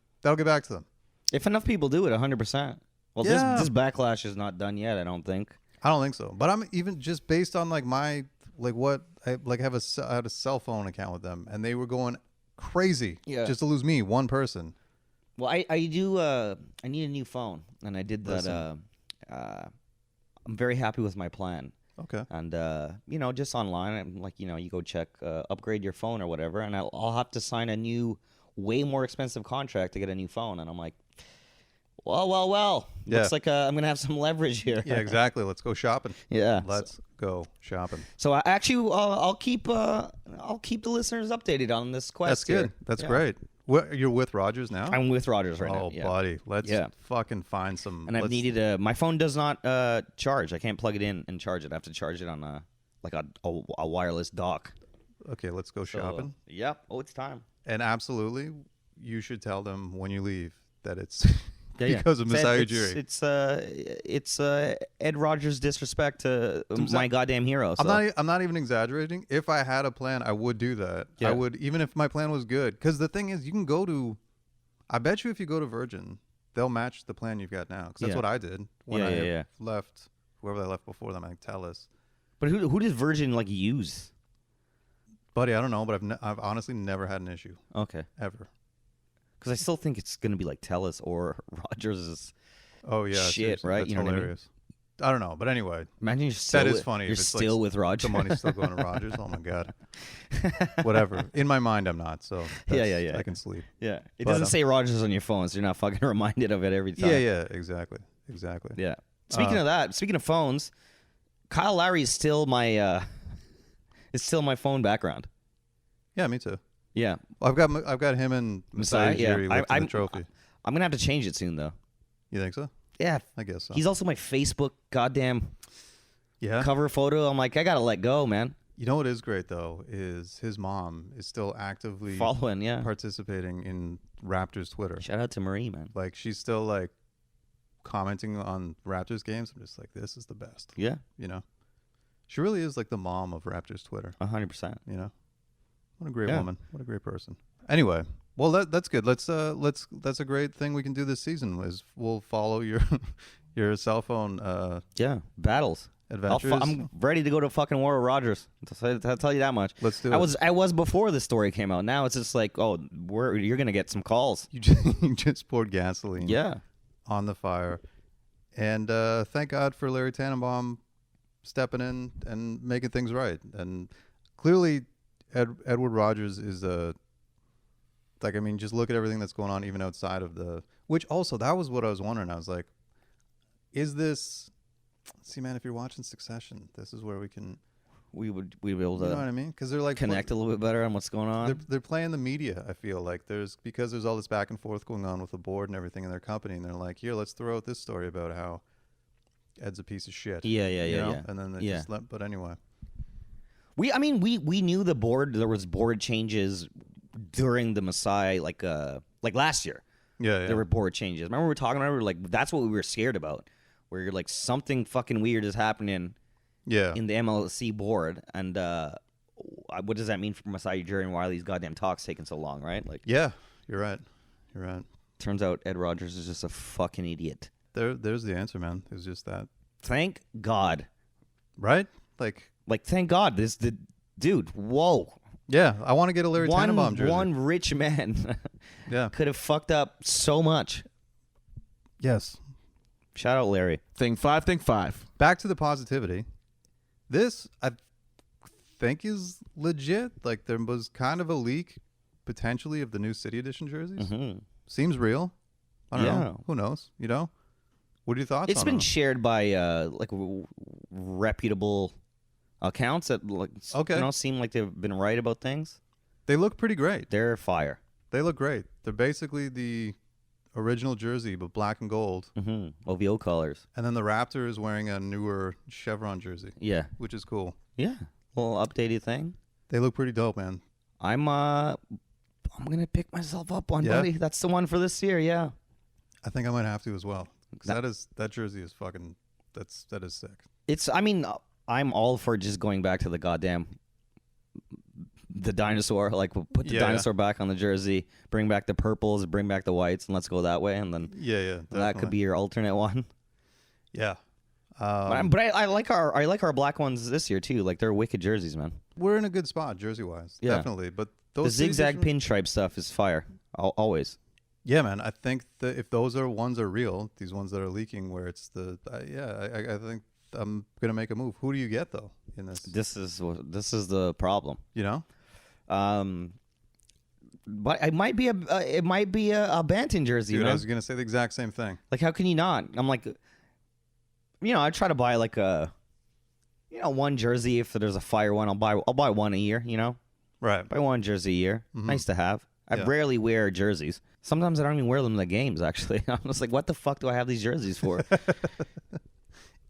If enough people do it, 100%. Well, Yeah. this backlash is not done yet, I don't think. I don't think so, but I'm even just based on like my what I had a cell phone account with them, and they were going crazy just to lose me, one person. Well, I do. I need a new phone, and I did that. I'm very happy with my plan. Okay. And just online, I'm like, you go check upgrade your phone or whatever, and I'll have to sign a new, way more expensive contract to get a new phone, and I'm like, well. Yeah. Looks like I'm gonna have some leverage here. Yeah, exactly. Let's go shopping. Yeah. Let's go shopping. So I actually, I'll keep the listeners updated on this quest. That's good. here. That's Yeah. great. You're with Rogers now? I'm with Rogers right now. Oh, Yeah. buddy. Let's fucking find some. And I've needed my phone does not charge. I can't plug it in and charge it. I have to charge it on a wireless dock. Okay, let's go shopping. Yep. Oh, it's time. And absolutely, you should tell them when you leave that it's because of Masai Ujiri. It's Ed Rogers' disrespect to my goddamn hero. So. I'm not even exaggerating. If I had a plan, I would do that. Yeah. I would, even if my plan was good. Because the thing is, you can go to, I bet you if you go to Virgin they'll match the plan you've got now. Because that's what I did when I left. Whoever I left before them, I think Telus. But who does Virgin like use? Buddy, I don't know, but I've honestly never had an issue. Okay. Ever. Because I still think it's gonna be like Telus or Rogers' Oh yeah, shit, right? That's You know hilarious. What I mean? I don't know, but anyway. Imagine you're still that is funny. You're if it's still like with Rogers. The money's still going to Rogers. Oh my god. Whatever. In my mind, I'm not. So yeah. I can sleep. Yeah. It But, doesn't say Rogers on your phone, so you're not fucking reminded of it every time. Yeah. Exactly. Yeah. Speaking of that, speaking of phones, Kyle Lowry is still my phone background. Yeah, me too. Yeah. I've got him and Masai Ujiri lifting the trophy. I'm gonna have to change it soon though. You think so? Yeah. I guess so. He's also my Facebook goddamn yeah. cover photo. I'm like, I gotta let go, man. You know what is great though is his mom is still actively Following, participating in Raptors Twitter. Shout out to Marie, man. Like she's still like commenting on Raptors games. I'm just like, this is the best. Yeah. You know, she really is like the mom of Raptors Twitter. 100%. You know, what a great woman. What a great person. Anyway, well that's good. That's a great thing we can do this season is we'll follow your cell phone battles. Adventures. I'm ready to go to fucking War of Rogers. I'll tell you that much. Let's do it. I was before the story came out. Now it's just like, oh, you're gonna get some calls. You just poured gasoline. Yeah. On the fire, and thank God for Larry Tannenbaum stepping in and making things right. And clearly, Edward Rogers is just look at everything that's going on even outside of the. Which also that was what I was wondering. I was like, is this? See, man, if you're watching Succession, this is where we'd be able to, you know what I mean? Because they're like connect a little bit better on what's going on. They're playing the media. I feel like there's all this back and forth going on with the board and everything in their company, and they're like, here, let's throw out this story about how Ed's a piece of shit. Yeah. And then they just let. But anyway, we knew the board. There was board changes during the Masai, like last year. Yeah. There were board changes. Remember we were talking about it? We were like, that's what we were scared about. Where you're like, something fucking weird is happening. Yeah. In the MLC board, and what does that mean for Masai Ujiri and why are these goddamn talks taking so long, right? Like, yeah, you're right. Turns out Ed Rogers is just a fucking idiot. There's the answer, man. It's just that. Thank God. Right? Like thank God. The dude. Whoa. Yeah, I want to get a Larry Tannenbaum jersey. One rich man. Yeah. Could have fucked up so much. Yes. Shout out Larry. Think five. Back to the positivity. This, I think, is legit. Like, there was kind of a leak, potentially, of the new City Edition jerseys. Mm-hmm. Seems real. I don't know. Who knows? You know? What are your thoughts on it? It's been shared by, reputable accounts that, seem like they've been right about things. They look pretty great. They're fire. They look great. They're basically the original jersey, but black and gold. Mm-hmm. OVO colors. And then the Raptor is wearing a newer chevron jersey. Yeah. Which is cool. Yeah. Little updated thing. They look pretty dope, man. I'm gonna pick myself up one, buddy. That's the one for this year, yeah. I think I might have to as well. Because that jersey is fucking that is sick. I'm all for just going back to the goddamn the dinosaur, like we'll put the dinosaur back on the jersey, bring back the purples, bring back the whites, and let's go that way. And then that could be your alternate one. Yeah, but I like our black ones this year too. Like they're wicked jerseys, man. We're in a good spot jersey wise, definitely. But the zigzag pinstripe stuff is fire, always. Yeah, man. I think that if those ones are real, these ones that are leaking, where it's I think I'm gonna make a move. Who do you get though in this? This is the problem. You know. But it might be a Banton jersey. Dude, man. I was gonna say the exact same thing. Like, how can you not? I'm like, I try to buy like a, one jersey. If there's a fire one, I'll buy one a year. Right. Buy one jersey a year. Mm-hmm. Nice to have. I rarely wear jerseys. Sometimes I don't even wear them in the games. Actually, I'm just like, what the fuck do I have these jerseys for?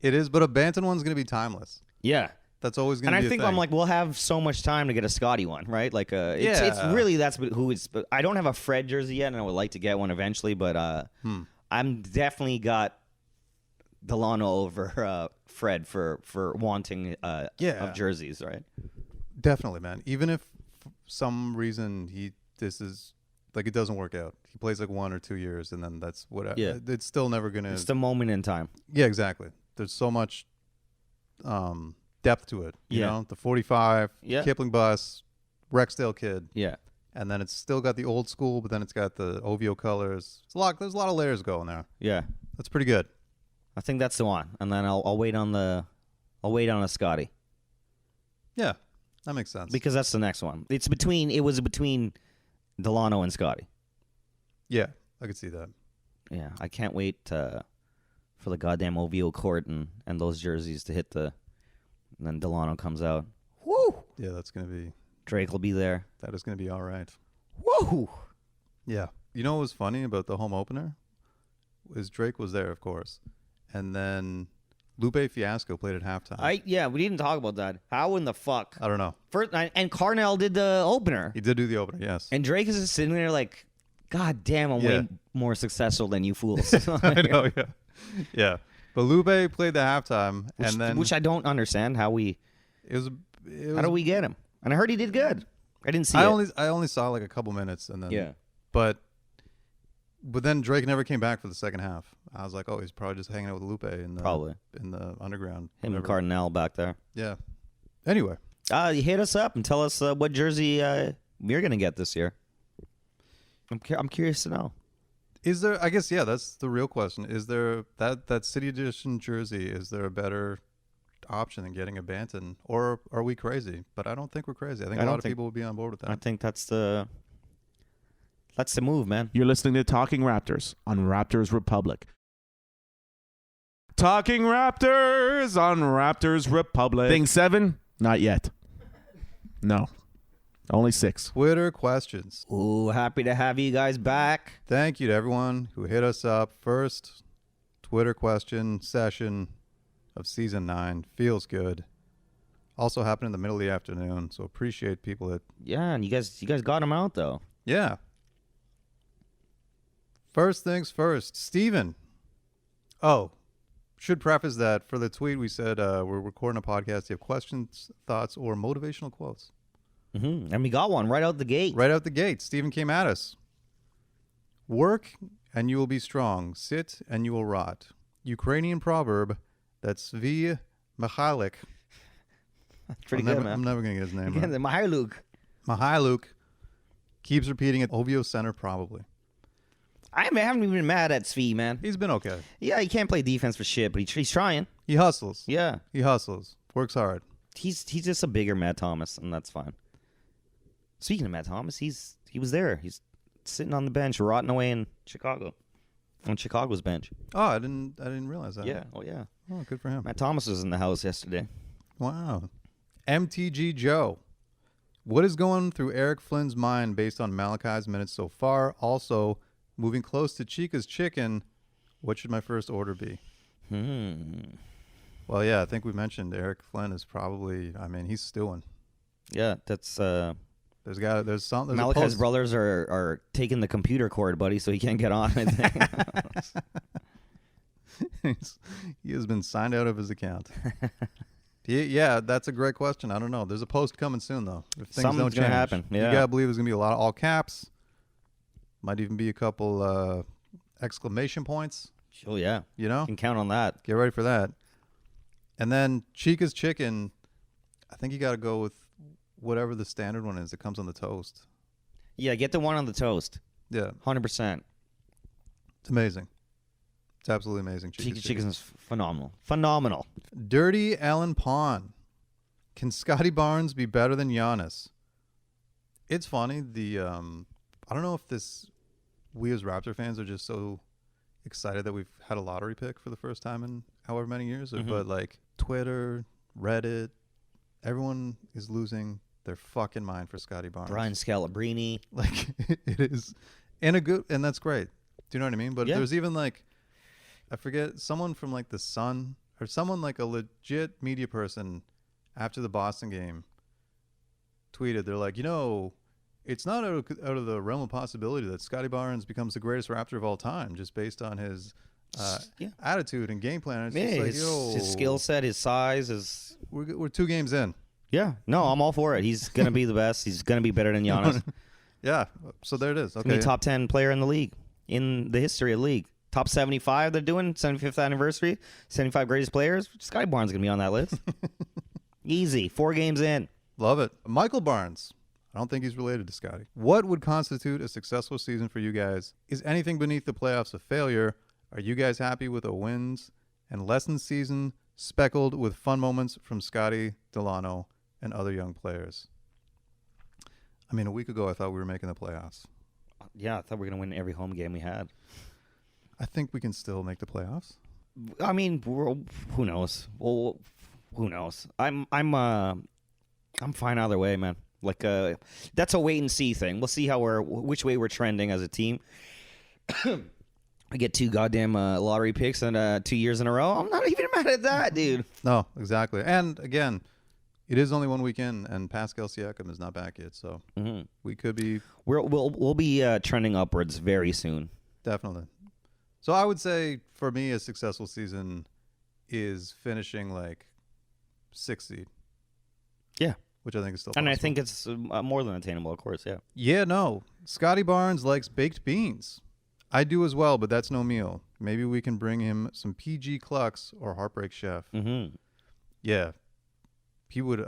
It is, but a Banton one's gonna be timeless. Yeah. That's always going to be a thing. I'm like, we'll have so much time to get a Scotty one, right? Like, it's really that's who it's. But I don't have a Fred jersey yet, and I would like to get one eventually. But I'm definitely got Delano over Fred for wanting of jerseys, right? Definitely, man. Even if for some reason this is like it doesn't work out. He plays like 1 or 2 years, and then that's whatever. Yeah. It's still never gonna. It's the moment in time. Yeah, exactly. There's so much depth to it. You know, the 45, Kipling bus, Rexdale kid. Yeah. And then it's still got the old school, but then it's got the OVO colors. There's a lot of layers going there. Yeah. That's pretty good. I think that's the one. And then I'll wait on a Scotty. Yeah. That makes sense. Because that's the next one. It was between Delano and Scotty. Yeah, I could see that. Yeah, I can't wait for the goddamn OVO court and those jerseys to hit and then Delano comes out. Woo! Yeah, that's going to be... Drake will be there. That is going to be all right. Woo! Yeah. You know what was funny about the home opener? Is Drake was there, of course. And then Lupe Fiasco played at halftime. We didn't talk about that. How in the fuck? I don't know. And Carnell did the opener. He did do the opener, yes. And Drake is just sitting there like, God damn, I'm way more successful than you fools. I know, yeah. Yeah. But Lupe played the halftime, which I don't understand how we... How do we get him? And I heard he did good. I didn't see it. I only saw like a couple minutes, and then... Yeah. But then Drake never came back for the second half. I was like, oh, he's probably just hanging out with Lupe in the underground. Him and Cardinal back there. Yeah. Anyway. You hit us up and tell us what jersey you're going to get this year. I'm curious to know. Is there, I guess, yeah, that's the real question. Is there that City Edition jersey, is there a better option than getting a Banton? Or are we crazy? But I don't think we're crazy. I think a lot of people would be on board with that. I think that's the move, man. You're listening to Talking Raptors on Raptors Republic. Talking Raptors on Raptors Republic. Thing 7? Not yet. No. Only 6. Twitter questions. Ooh, happy to have you guys back. Thank you to everyone who hit us up. First Twitter question session of season 9. Feels good. Also happened in the middle of the afternoon, so appreciate people that... Yeah, and you guys got them out, though. Yeah. First things first. Steven. Oh, should preface that for the tweet we said we're recording a podcast. You have questions, thoughts, or motivational quotes. Mm-hmm. And we got one right out the gate. Right out the gate. Steven came at us. Work and you will be strong. Sit and you will rot. Ukrainian proverb. That's V. Mikhailik. That's pretty good, man. I'm never going to get his name right. Mihailuk keeps repeating it. OVO center, probably. I haven't even been mad at Svi, man. He's been okay. Yeah, he can't play defense for shit, but he's trying. He hustles. Yeah. He hustles. Works hard. He's just a bigger Matt Thomas, and that's fine. Speaking of Matt Thomas, he was there. He's sitting on the bench, rotting away in Chicago, on Chicago's bench. Oh, I didn't realize that. Yeah. Oh, yeah. Oh, good for him. Matt Thomas was in the house yesterday. Wow. MTG Joe. What is going through Eric Flynn's mind based on Malachi's minutes so far? Also, moving close to Chica's chicken, what should my first order be? Well, yeah, I think we mentioned Eric Flynn is probably, he's stewing. Yeah, that's... There's something. Malachi's brothers are taking the computer cord, buddy, so he can't get on. I think. He has been signed out of his account. Yeah, that's a great question. I don't know. There's a post coming soon, though. If things Something's don't change, gonna happen. Yeah. You gotta believe there's gonna be a lot of all caps. Might even be a couple exclamation points. Oh yeah, you know, you can count on that. Get ready for that. And then Chica's chicken. I think you got to go with whatever the standard one is that comes on the toast. Yeah, get the one on the toast. Yeah. 100%. It's amazing. It's absolutely amazing. Chica's chicken is phenomenal. Phenomenal. Dirty Alan Pawn. Can Scotty Barnes be better than Giannis? It's funny. I don't know if we as Raptor fans are just so excited that we've had a lottery pick for the first time in however many years, but like Twitter, Reddit, everyone is losing their fucking mind for Scotty Barnes. Brian Scalabrine. Like it is and that's great. Do you know what I mean? But there's even like, I forget, someone from like the Sun or someone like a legit media person after the Boston game tweeted, they're like, it's not out of the realm of possibility that Scotty Barnes becomes the greatest Raptor of all time just based on his attitude and game plan. It's his skill set, his size. We're 2 games in. Yeah. No, I'm all for it. He's going to be the best. He's going to be better than Giannis. Yeah. So there it is. Gonna be Okay. top 10 player in the league, in the history of the league. Top 75 they're doing, 75th anniversary, 75 greatest players. Scotty Barnes going to be on that list. Easy. 4 games in. Love it. Michael Barnes. I don't think he's related to Scotty. What would constitute a successful season for you guys? Is anything beneath the playoffs a failure? Are you guys happy with a wins and lessons season speckled with fun moments from Scotty, Delano, and other young players? I mean, a week ago I thought we were making the playoffs. Yeah, I thought we were going to win every home game we had. I think we can still make the playoffs. I mean, who knows? Well, who knows? I'm fine either way, man. Like that's a wait and see thing. We'll see which way we're trending as a team. I get 2 goddamn lottery picks and 2 years in a row. I'm not even mad at that, dude. No, exactly. And again, it is only 1 weekend, and Pascal Siakam is not back yet, so we could be. We'll be trending upwards very soon. Definitely. So I would say for me, a successful season is finishing like 6th seed. Yeah. Which I think is still And possible. I think it's more than attainable, of course, yeah. Yeah, no. Scotty Barnes likes baked beans. I do as well, but that's no meal. Maybe we can bring him some PG Clucks or Heartbreak Chef. Mm-hmm. Yeah. He would,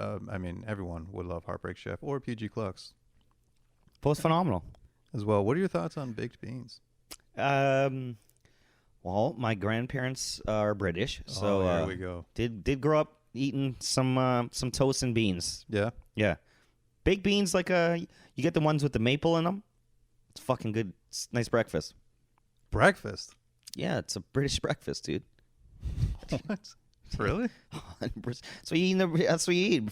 everyone would love Heartbreak Chef or PG Clucks Both phenomenal. as well. What are your thoughts on baked beans? Well, my grandparents are British, so there we go. Did grow up eating some toast and beans. Yeah. Yeah, baked beans like you get the ones with the maple in them. It's fucking good. It's nice breakfast. Breakfast? Yeah, it's a British breakfast, dude. What? Really? So you eat. That's what you eat.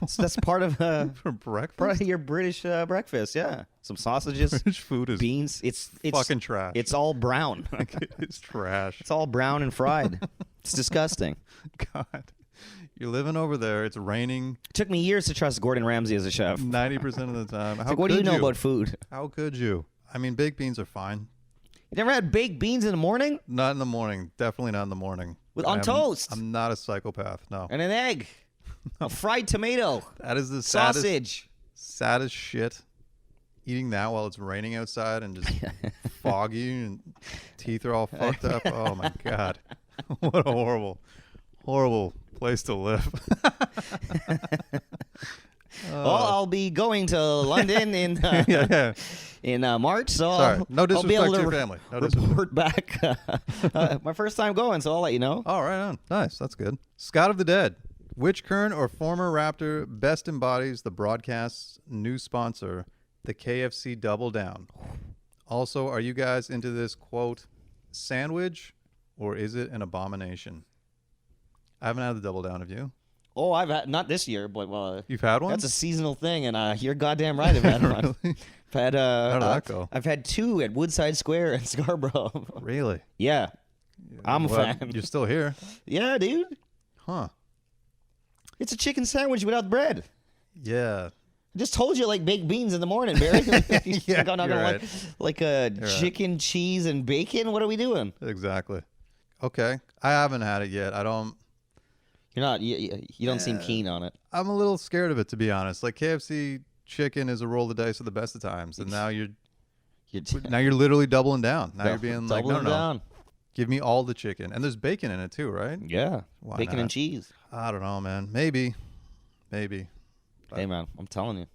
So that's part of For breakfast? part of your British breakfast. Yeah, some sausages, British food is beans. It's fucking trash. It's all brown. It's trash. It's all brown and fried. It's disgusting. God. You're living over there. It's raining It took me years to trust Gordon Ramsay as a chef. 90% of the time. How Like, what do you could know about food? How could you? I mean, baked beans are fine. You never had baked beans in the morning Not in the morning. Definitely not in the morning. on toast I'm not a psychopath. No. and an egg, a fried tomato, That is the sausage. saddest shit. Eating that while it's raining outside and just foggy and teeth are all fucked up. Oh my God. What a horrible place to live. Well, I'll be going to London in Yeah. in March, so Sorry. No I'll be disrespect able to to your family. No disrespect. report back. My first time going, so I'll let you know. Oh, right on. Nice. That's good. Scott of the Dead. Which current or former Raptor best embodies the broadcast's new sponsor, the KFC Double Down? Also, are you guys into this, quote, sandwich, or is it an abomination? I haven't had the Double Down, have you? Oh, I've had not this year, but You've had one? that's a seasonal thing, and you're goddamn right. I've had one. Really? I've had How did that go? I've had 2 at Woodside Square in Scarborough. Really? Yeah, I'm a Well, fan. You're still here. Yeah, dude. Huh. It's a chicken sandwich without bread. Yeah. I just told you like baked beans in the morning, Barry. You Yeah, think I'm not you're gonna right. like a chicken, cheese, and bacon? What are we doing? Exactly. Okay. I haven't had it yet. You're not. You don't seem keen on it. I'm a little scared of it, to be honest. Like KFC chicken is a roll of the dice at the best of times, and now you're literally doubling down. Now you're being like, doubling no, down. give me all the chicken, and there's bacon in it too, right? Yeah, Why bacon not? and cheese. I don't know, man. Maybe. Hey, man, I'm telling you,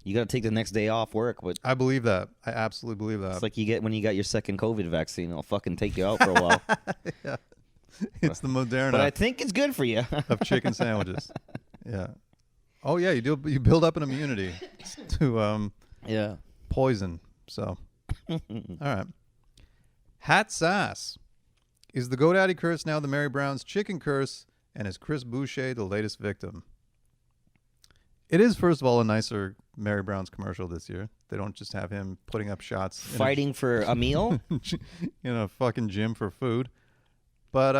you got to take the next day off work. But I believe that. I absolutely believe that. it's like you get when you got your second COVID vaccine. It'll fucking take you out for a while. Yeah. It's the Moderna But I think it's good for you. of chicken sandwiches. Yeah. Oh yeah, you build up an immunity to Yeah. poison. So, all right. Hat Sass. Is the GoDaddy curse now the Mary Brown's chicken curse, and is Chris Boucher the latest victim? It is, first of all, a nicer Mary Brown's commercial this year. They don't just have him putting up shots Fighting for a meal. in a fucking gym for food. But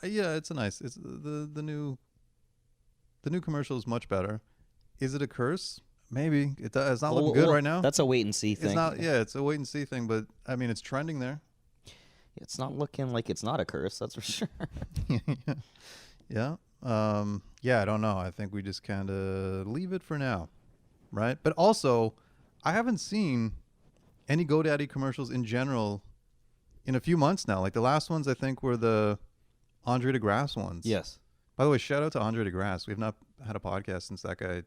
yeah, it's the new commercial is much better. Is it a curse? Maybe it's not looking good right now. That's a wait and see thing. It's not. Yeah, it's a wait and see thing. But I mean, it's trending there. It's not looking like it's not a curse. That's for sure. Yeah. Yeah. I don't know. I think we just kind of leave it for now. right? But also, I haven't seen any GoDaddy commercials in general in a few months now. Like the last ones, I think, were the Andre DeGrasse ones. Yes. By the way, shout out to Andre DeGrasse. We've not had a podcast since that guy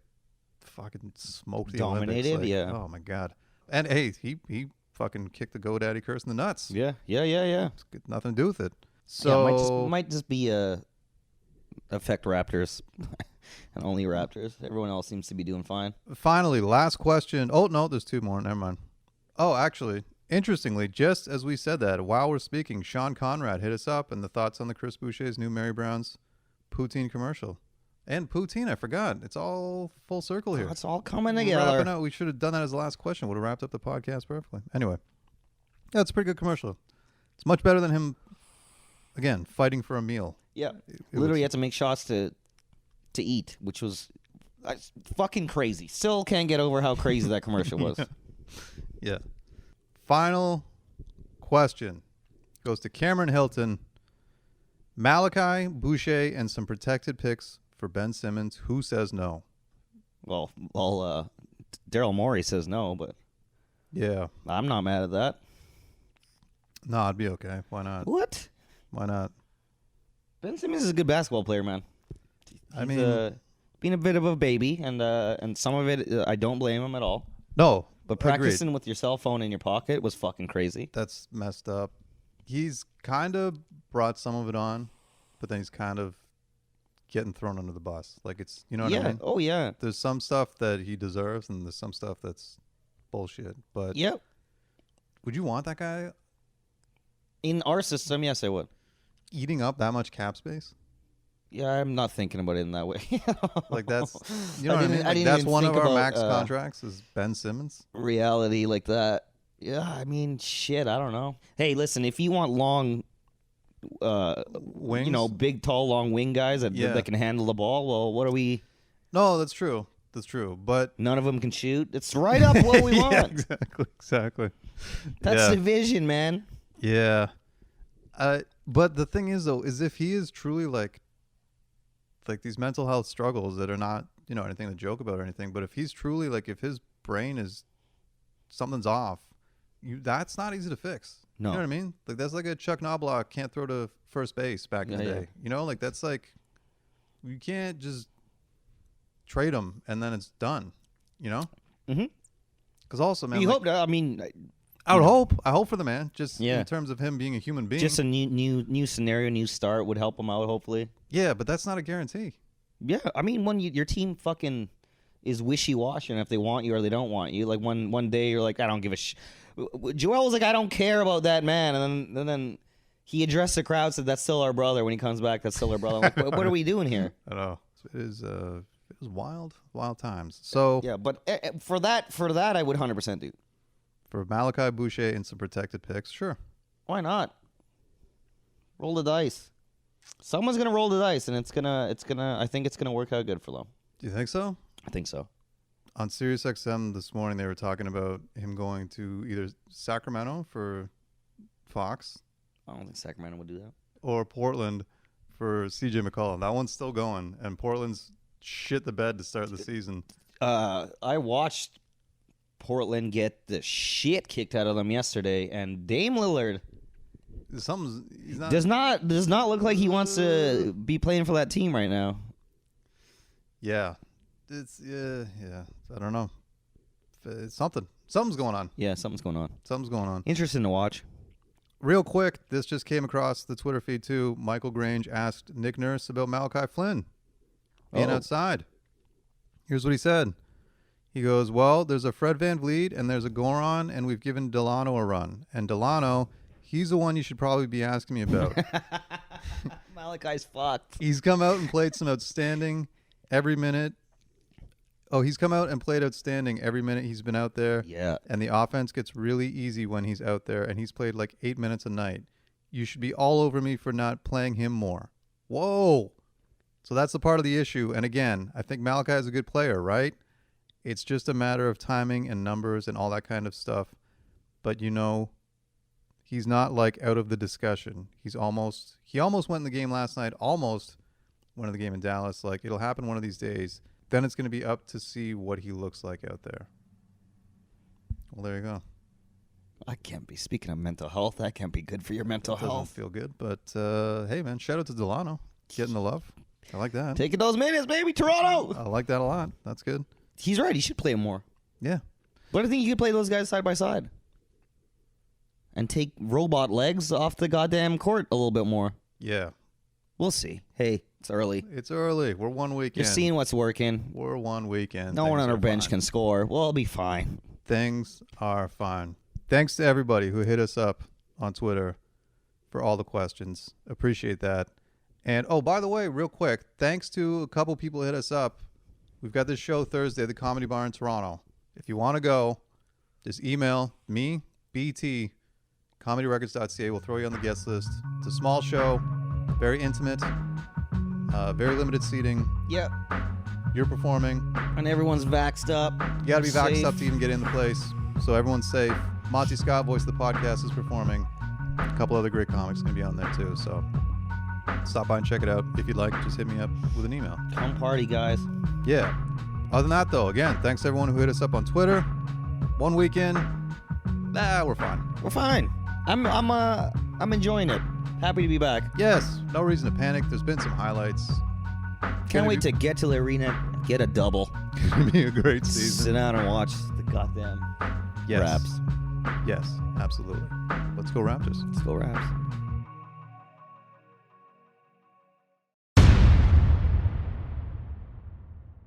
fucking smoked the Dominated, Olympics. Like, yeah. Oh my god. And hey, he fucking kicked the GoDaddy curse in the nuts. Yeah. It's got nothing to do with it. So So might just be affect Raptors and only Raptors. Everyone else seems to be doing fine. finally, last question. Oh no, there's two more. Never mind. Oh, actually, interestingly, just as we said that, while we're speaking, Sean Conrad hit us up and the thoughts on the Chris Boucher's new Mary Brown's Poutine commercial. And Poutine, I forgot. It's all full circle here. It's all coming We're together. wrapping up. We should have done that as the last question. Would have wrapped up the podcast perfectly. Anyway, yeah, it's a pretty good commercial. It's much better than him, again, fighting for a meal. Yeah. It Literally was- had to make shots to eat, which was fucking crazy. Still can't get over how crazy that commercial was. Yeah. Final question goes to Cameron Hilton. Malachi, Boucher, and some protected picks for Ben Simmons. Who says no? Well, Daryl Morey says no, but Yeah. I'm not mad at that. No, it'd be okay. Why not? What? Why not? Ben Simmons is a good basketball player, man. I He's, mean, being a bit of a baby, and some of it I don't blame him at all. no. But agreed. practicing with your cell phone in your pocket was fucking crazy. That's messed up. He's kind of brought some of it on, but then he's kind of getting thrown under the bus. Like it's, you know what I mean? Oh yeah. There's some stuff that he deserves, and there's some stuff that's bullshit. But Yep. would you want that guy In our system, yes, I would. eating up that much cap space? Yeah, I'm not thinking about it in that way. Like that's, you know what I didn't- mean? I Like didn't that's even one of think our about, max contracts is Ben Simmons. Reality like that. Yeah, I mean, shit, I don't know. Hey, listen, if you want long, Wings? you know, big, tall, long wing guys that can handle the ball, well, what are we? No, that's true. That's true. But None of them can shoot. It's right up what we want. yeah, exactly. That's yeah. the vision, man. Yeah. But the thing is, though, is if he is truly like these mental health struggles that are not, you know, anything to joke about or anything, but if he's truly like, if his brain is, something's off, that's not easy to fix. No. You know what I mean? Like, that's like a Chuck Knobloch can't throw to first base back in the Yeah, day. yeah. You know, like, that's like, you can't just trade him and then it's done, you know? Mm-hmm. Because also, man, You like, hope, I mean, I would hope. I hope for the man, just Yeah. in terms of him being a human being. just a new scenario, new start would help him out, hopefully. Yeah, but that's not a guarantee. Yeah, I mean, when your team fucking is wishy-washy and if they want you or they don't want you, like one day you're like, I don't give a Joel was like, I don't care about that man, and then he addressed the crowd, said, that's still our brother. When he comes back, that's still our brother. I'm like, what are we doing here? I know. It was wild times. So Yeah, but for that, I would 100% do. for Malachi, Boucher, and some protected picks, sure. Why not? Roll the dice. Someone's gonna roll the dice, and it's gonna. I think it's gonna work out good for them. Do you think so? I think so. On SiriusXM this morning, they were talking about him going to either Sacramento for Fox I don't think Sacramento would do that. or Portland for CJ McCollum. That one's still going, and Portland's shit the bed to start the season. I watched Portland get the shit kicked out of them yesterday, and Dame Lillard He's not. does not look like he wants to be playing for that team right now. Yeah, yeah. I don't know. It's something's going on. Yeah, something's going on. Something's going on. Interesting to watch. Real quick, this just came across the Twitter feed too. Michael Grange asked Nick Nurse about Malachi Flynn being outside. Here's what he said. He goes, well, there's a Fred Van Vliet and there's a Goron, and we've given Delano a run. And Delano, he's the one you should probably be asking me about. Malachi's fucked. He's come out and played some outstanding every minute. Oh, he's come out and played outstanding every minute he's been out there. Yeah. And the offense gets really easy when he's out there, and he's played like 8 minutes a night. You should be all over me for not playing him more. Whoa. So that's the part of the issue. And again, I think Malachi is a good player, right? It's just a matter of timing and numbers and all that kind of stuff. But, you know, he's not like out of the discussion. He almost went in the game last night, almost went in the game in Dallas. Like, it'll happen one of these days. then it's going to be up to see what he looks like out there. Well, there you go. I can't be speaking of mental health. That can't be good for your mental Doesn't health. feel good, but hey, man, shout out to Delano getting the love. I like that. Taking those minutes, baby, Toronto. I like that a lot. That's good. He's right. He should play more. Yeah. But I think you could play those guys side by side and take robot legs off the goddamn court a little bit more. Yeah. We'll see. Hey, it's early. It's early. We're 1 week in. You're seeing what's working. We're 1 week in. No one on our bench fine. can score. Well, it'll be fine. Things are fine. Thanks to everybody who hit us up on Twitter for all the questions. Appreciate that. And, oh, by the way, real quick, thanks to a couple people who hit us up. We've got this show Thursday at the Comedy Bar in Toronto. If you want to go, just email me, BT, comedyrecords.ca. We'll throw you on the guest list. It's a small show, very intimate, very limited seating. Yep. You're performing. And everyone's vaxxed up. You got to be vaxxed Safe. up to even get in the place. So everyone's safe. Monty Scott, voice of the podcast, is performing. A couple other great comics are going to be on there too. So stop by and check it out. If you'd like, just hit me up with an email. Come party, guys. Yeah. Other than that, though, again, thanks to everyone who hit us up on Twitter. 1 week in, we're fine. We're fine. I'm enjoying it. Happy to be back. Yes, no reason to panic. There's been some highlights. Can't wait to get to the arena and get a double. It's going to be a great season. Sit down and watch the goddamn Yes. Raps. Yes, absolutely. Let's go Raptors. Let's go Raps.